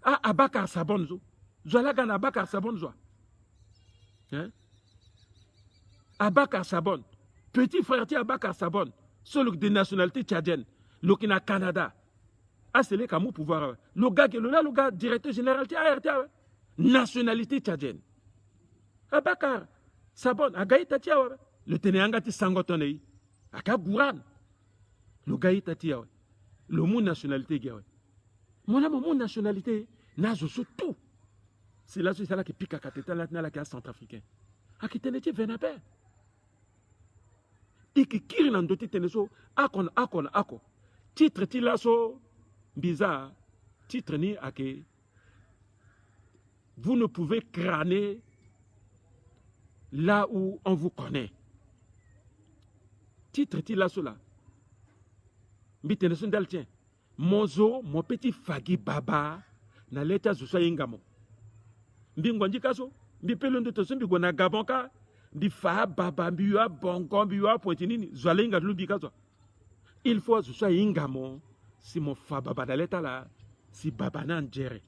Ah, Abakar Sabon zo. Zoala gana Abakar Sabon zo. Abakar Sabon. Petit frère ti Abakar Sabon. Celui de nationalité tchadienne. Loki na Canada. Ah, c'est le kamou pouvoir. Le gars directeur général ti ARTA. Nationalité tchadienne. Abakar Sabon. Agaïta ti awa. Le Ténéanga ti sangotonei. Aka Gouran. Le gaïta ti yawe. Le mot nationalité gawe. Mon nationalité, n'a je tout. C'est là c'est là qui pique à kateta là na la cas centrafricain. Aki teneti venape. Iki kiri nandoti teneso akon. Titre ti laso bizarre. titre ni à que vous ne pouvez crâner là où on vous connaît. Titre ti là cela. Mbitene sundal tien. Mozo, mon petit fagi baba, na leta zuswa ingamo. Mbi ngwanji kaso, mbi pelondo to sumbi gona gabonka, mbi fa baba, mbi yua bongo, mbi yua pointinini, zwale inga lubi kaso. Il faut zuswa ingamo, si mon fa baba na leta la, si baba na njere.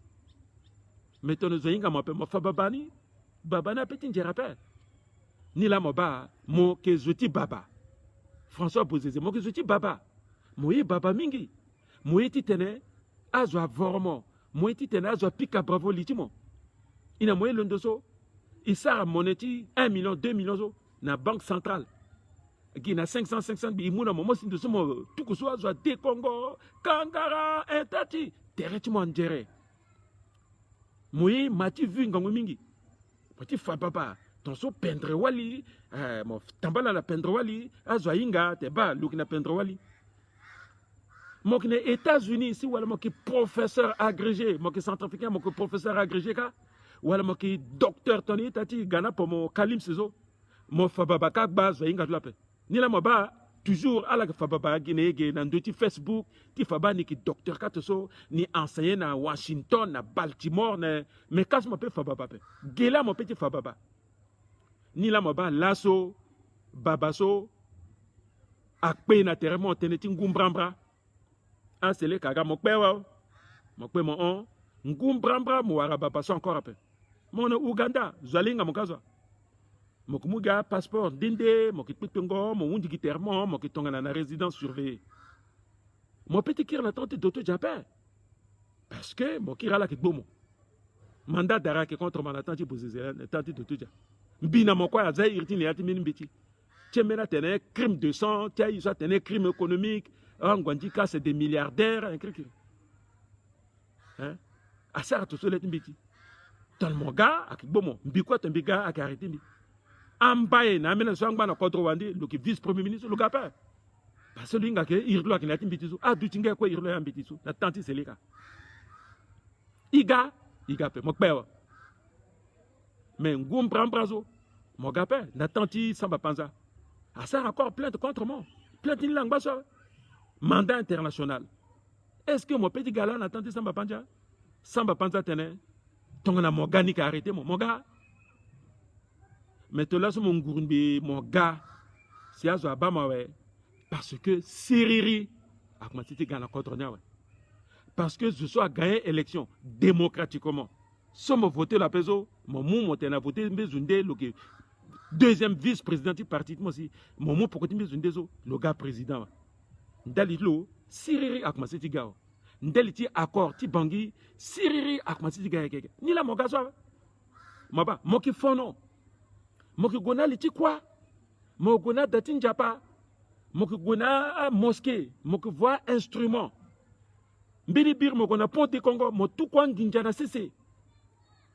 Mettons nous ingamo pe mon fa baba ni, baba na petit njere pe. Ni la moba, mo ke zoti baba. François Bozeze, mo ke zoti baba. Mo ye baba mingi. Mo ye titene, azwa vormo. Mo ye titene, azwa pika bravo litimo. Ina mo ye londoso, isara moneti 1 million, 2 millions zo, na banque centrale. Qui na 500 bi imuna mo sindu sumo tukuso azwa de Congo, Kangara, Entati, terretimo njere. Mo ye mati vu ngango mingi. Mati fa papa. Tonso pendre wali, mo tambala la pendre wali, azwa inga te ba lukina pendre wali. Mo kine États-Unis si wala mo ki professeur agrégé, mo ki centrafricain mo ki professeur agrégé ka, wala mo ki docteur Tony tati Ghana pour mo kalim sezo, mo fababa ka ba zwa inga lape. Ni la mo ba toujours ala ka fababa Guinée ge na ndoti Facebook, ti faba ni ki docteur ka toso, ni enseignant na Washington, na Baltimore, na mais kas mo pe fababa pe. Gela mo petit fababa. Ni la moba lasso babaso akpe na terre mo teneti ngumbrambra a sele kaga mo kpe mo on ngumbrambra mo wara babaso encore après mo na Uganda zalinga mo kazo mo kumuga passeport dinde mo kitpengo mo wundi gitermo mo kitonga na résidence surveillée mo petit kir na tante doto jape parce que mo kira la kitbomo mandat d'arrêt contre manatante Bozeze tante doto jape Bina mon quoi, Azaï, il y a des mbiti. Tu mets un crime de sang, tu as un crime économique, Angwandika, c'est des milliardaires, un crime. Hein? À ça, tout ça, les mbiti. Dans mon gars, à bon, mbikwa, ton biga, à carité. Ambaye, n'a amené son gars, à contre-wandi, le vice-premier ministre, le gars, parce que lui, il doit qu'il a mbiti. Ah, du tinga, quoi, il doit mbiti. La tante, c'est les gars. Iga, pe, mon père. Mais ngum brambrazo, mon gars, n'attenti samba panza. Ah, ça encore plainte contre moi. Plainte in langue basso. Mandat international. Est-ce que mon petit gars là n'attenti samba panza? Samba panza tene. Tongana mon gars ni qui a arrêté mon gars. Mais tu laisses mon gourbi, mon gars. Si à Zouabama, ouais. Parce que Siriri, avec ma petite gars contre ouais. Parce que je sois gagné élection démocratiquement. Si je vote la peso, mon mou a voté le deuxième vice-président du parti, mon mou pour le gars président. Ndalilo, Siriri ak masiti gao. Ndaliti accord ti bangi, Siriri ak masiti gao. Ni la mon gars soit. Maba, moki fono. Moki gona liti quoi? Mo gona datin japa. Moki gona mosquée. Moki voix instrument. Mbili bir mo gona ponte Congo, mo tout quoi nginjana cessé.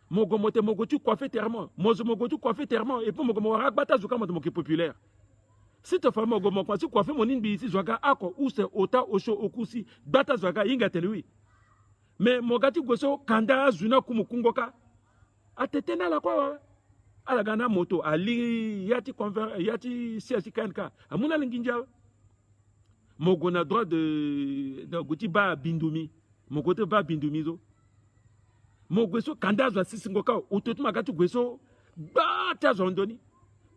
Mogo mote mogo tu coiffé terrement, mozo mogo tu coiffé terrement, et pour mogo mo ragbata zuka mo moki populaire. Si ta femme mogo mo tu coiffé mon inbi ici zwaga ako ou c'est ota osho okusi bata zwaga inga telui. Mais mogati goso kanda zuna kumukungoka. Atetena la kwa ala gana moto ali yati convert yati siasi kanka amuna linginja. Mogo na droit de goti ba bindumi, mogo te ba bindumi zo. Mon gweso kandazo asisingoka utotuma gatu gweso bata zondoni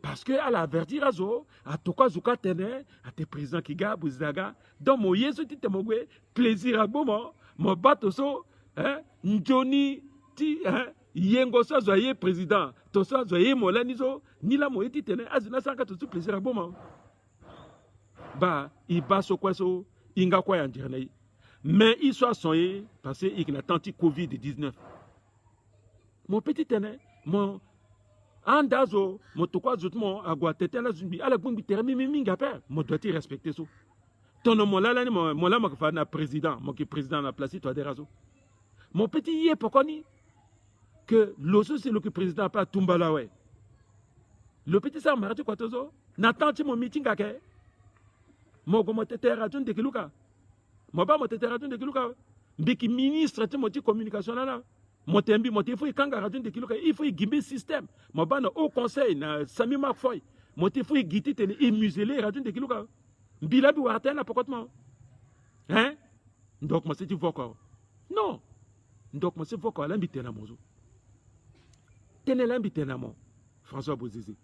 parce que à la avertir azo atoka zuka tene ate président kiga buzaga donc mo yeso ti temogwe plaisir abomo mo bato so njoni ti yengo so zoye président to so zoye molani zo ni la mo yeti tene azina sanka to plaisir abomo ba ibaso kwaso inga kwa yandirnei mais il soit soigné parce qu'il a tenté Covid-19. Mon petit tene, mon andazo, mon tokwa zutmo, agwa tete la zumbi, ala bumbi termi minga père, mon doit y respecter ça. Ton nom là, mon là, mon na président, mon qui président na place, toi des razo. Mon petit yé pourquoi ni que l'osso c'est le que président pas tumbala ouais. Le petit ça marche quoi tozo, n'attends mon meeting à Mon gomo tete radun de kiluka. Mon ba mo tete radun de kiluka. Mbiki ministre te moti communication là. Motembi moti faut kanga radio de kilo il faut gimbe système. Mo bana au conseil na Sami Makfoy. Moti faut giti te et museler radio de kilo ka. Mbila bi warata na pokotement. Hein? Donc moi c'est tu vois quoi? Non. Donc moi c'est vois quoi l'ambité na mozo. Tene l'ambité na mo. François Bozizé.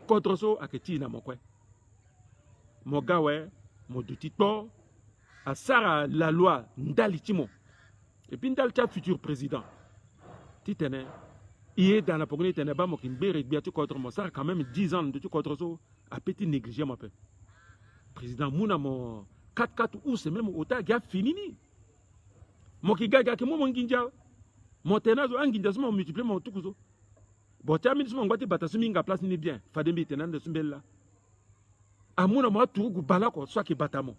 Contre so aketi na mo quoi. Mon gars ouais, mon dutito à Sarah la loi Ndalitimo. Et puis Ndalita futur président. Titene, il est dans la pogone teneba mo kimbere biatu contre moi. Ça quand même 10 ans de tout contre so a petit négligé mon père. Président Mouna mon 4-4 ou c'est même autant gars fini ni. Mon ki gaga ke mo nginja. Mon tenazo anginja so multiplier mon tukuzo. Bon termine so ngwati batasumi nga place ni bien. Fadembi tenande sumbella. Amuna mo turugu balako soit ki batamo.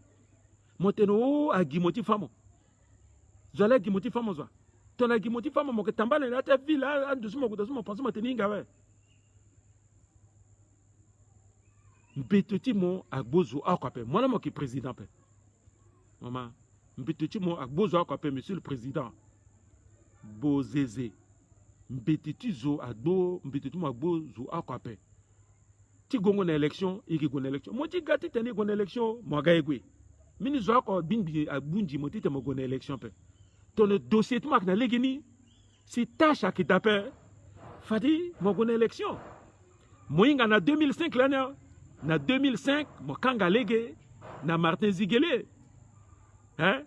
Moteno a gimoti famo. Zala gimoti famo zo. Tona gimoti famo mo ke tambala na ta villa an doucement ko doucement pense moteni ngawe. Mbetoti mo agbozo akwape. Mona mo ki président pe. Maman, mbetoti mo agbozo akwape monsieur le président. Bozeze. Mbetoti zo agbo, mbetoti mo agbozo akwape. Ti gongo na élection, iki gongo na élection. Mo ti gati tene gongo na élection, mo ga egwe. Mini zo ko bingi abundi mo ti te mo gongo na élection pe. Ton dossier tu mak na legeni. Si tâche qui t'appelle, fadi mo gongo na élection. Mo inga na 2005 l'année. Na 2005, mo kanga lege na Martin Ziguele. Hein?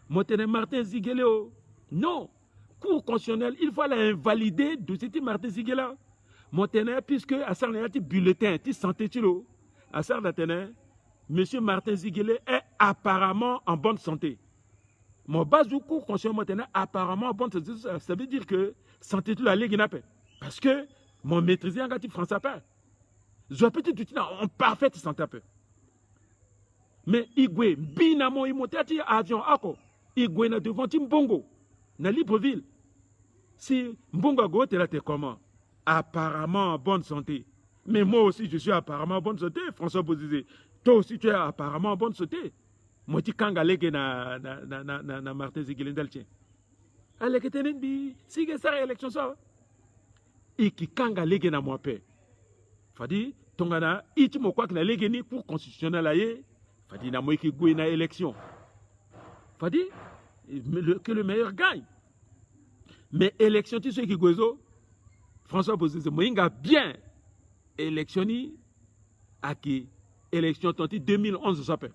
Mo tene Martin Ziguele oh. Non. Cour constitutionnelle, il faut l'invalider de ce Martin Ziguele. Montenay, puisque à ça, il y a un bulletin, un santé, à ça, M. Martin Ziguele est apparemment en bonne santé. Mon bazoukou, conscient Montenay, apparemment en bonne santé, ça veut dire que santé, tu l'as légui. Parce que mon maîtrisé en gâti français, je dois peut-être en parfaite santé. Mais Igwe, binamo, il monte à avion, ako, Igwe na devant Mbongo, na Libreville. Si Mbongo go, t'es là, t'es comment? Apparemment en bonne santé. Mais moi aussi, je suis apparemment en bonne santé, François Bozizé. Toi aussi, tu es apparemment en bonne santé. Moi, tu kanga lege na Martin Ziguele Ndaltien. Ale ketenen bi, si que ça élection ça. Et qui kanga lege na moi père. Fadi, tongana, iti mo kwa na lege ni pour constitutionnel aye. Fadi na moi qui goué na élection. Fadi, que le meilleur gagne. Mais élection, tu sais qui gozo. François Bozizé, Moïnga bien électionné à qui élection 2011 s'appelle.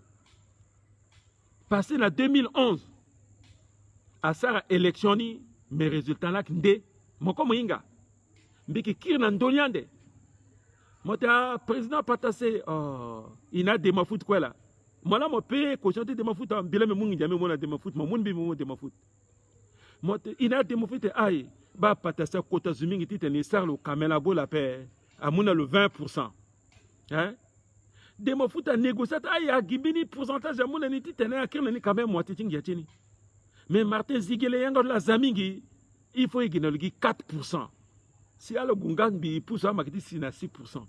Passé en 2011, à ça électionné, mes résultats là, ndé, mon comme Moïnga, mais qui kirna ndoniande. Moi, président Patassé, il a des mafout quoi là. Moi là, mon père, quand j'étais des mafout, bien me mouni, jamais mon a des mafout, mon bi mon des mafout. Moi, il a des mafout, aïe. Ba patasa kota zumingi tite ni sarlo kamela bola pe amuna le 20%. Hein? De mo futa négocier aya gibini pourcentage amuna ni tite na kirna ni quand même moitié tingi yatini. Mais Martin Ziguele yanga la zamingi il faut iginolgi 4%. Si alo gungambi poussa makiti sina 6%.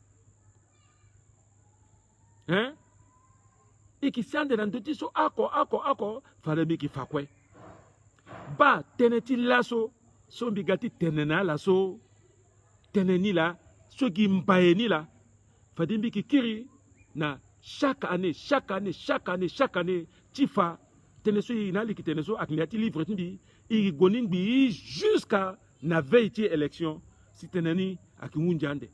Hein? Et qui sande dans doti so ako fale ki fakwe. Ba teneti laso so mbigati tenena la so teneni la so gimbaeni la fadimbi kiri na chaque année tifa teneso inali ki teneso akliati livre timbi i goning bi jusqu'à na veille élection si teneni akimunjande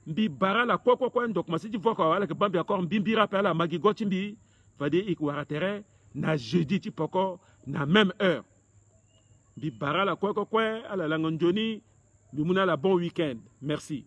mbi bara la kwa ndok masiti voka wala ke bambi encore mbimbira pa la magi gotimbi fadi ikwaratere na jeudi ti poko na même heure. Bi bara la quoi à la langonjoni, bi muna la bon week-end. Merci.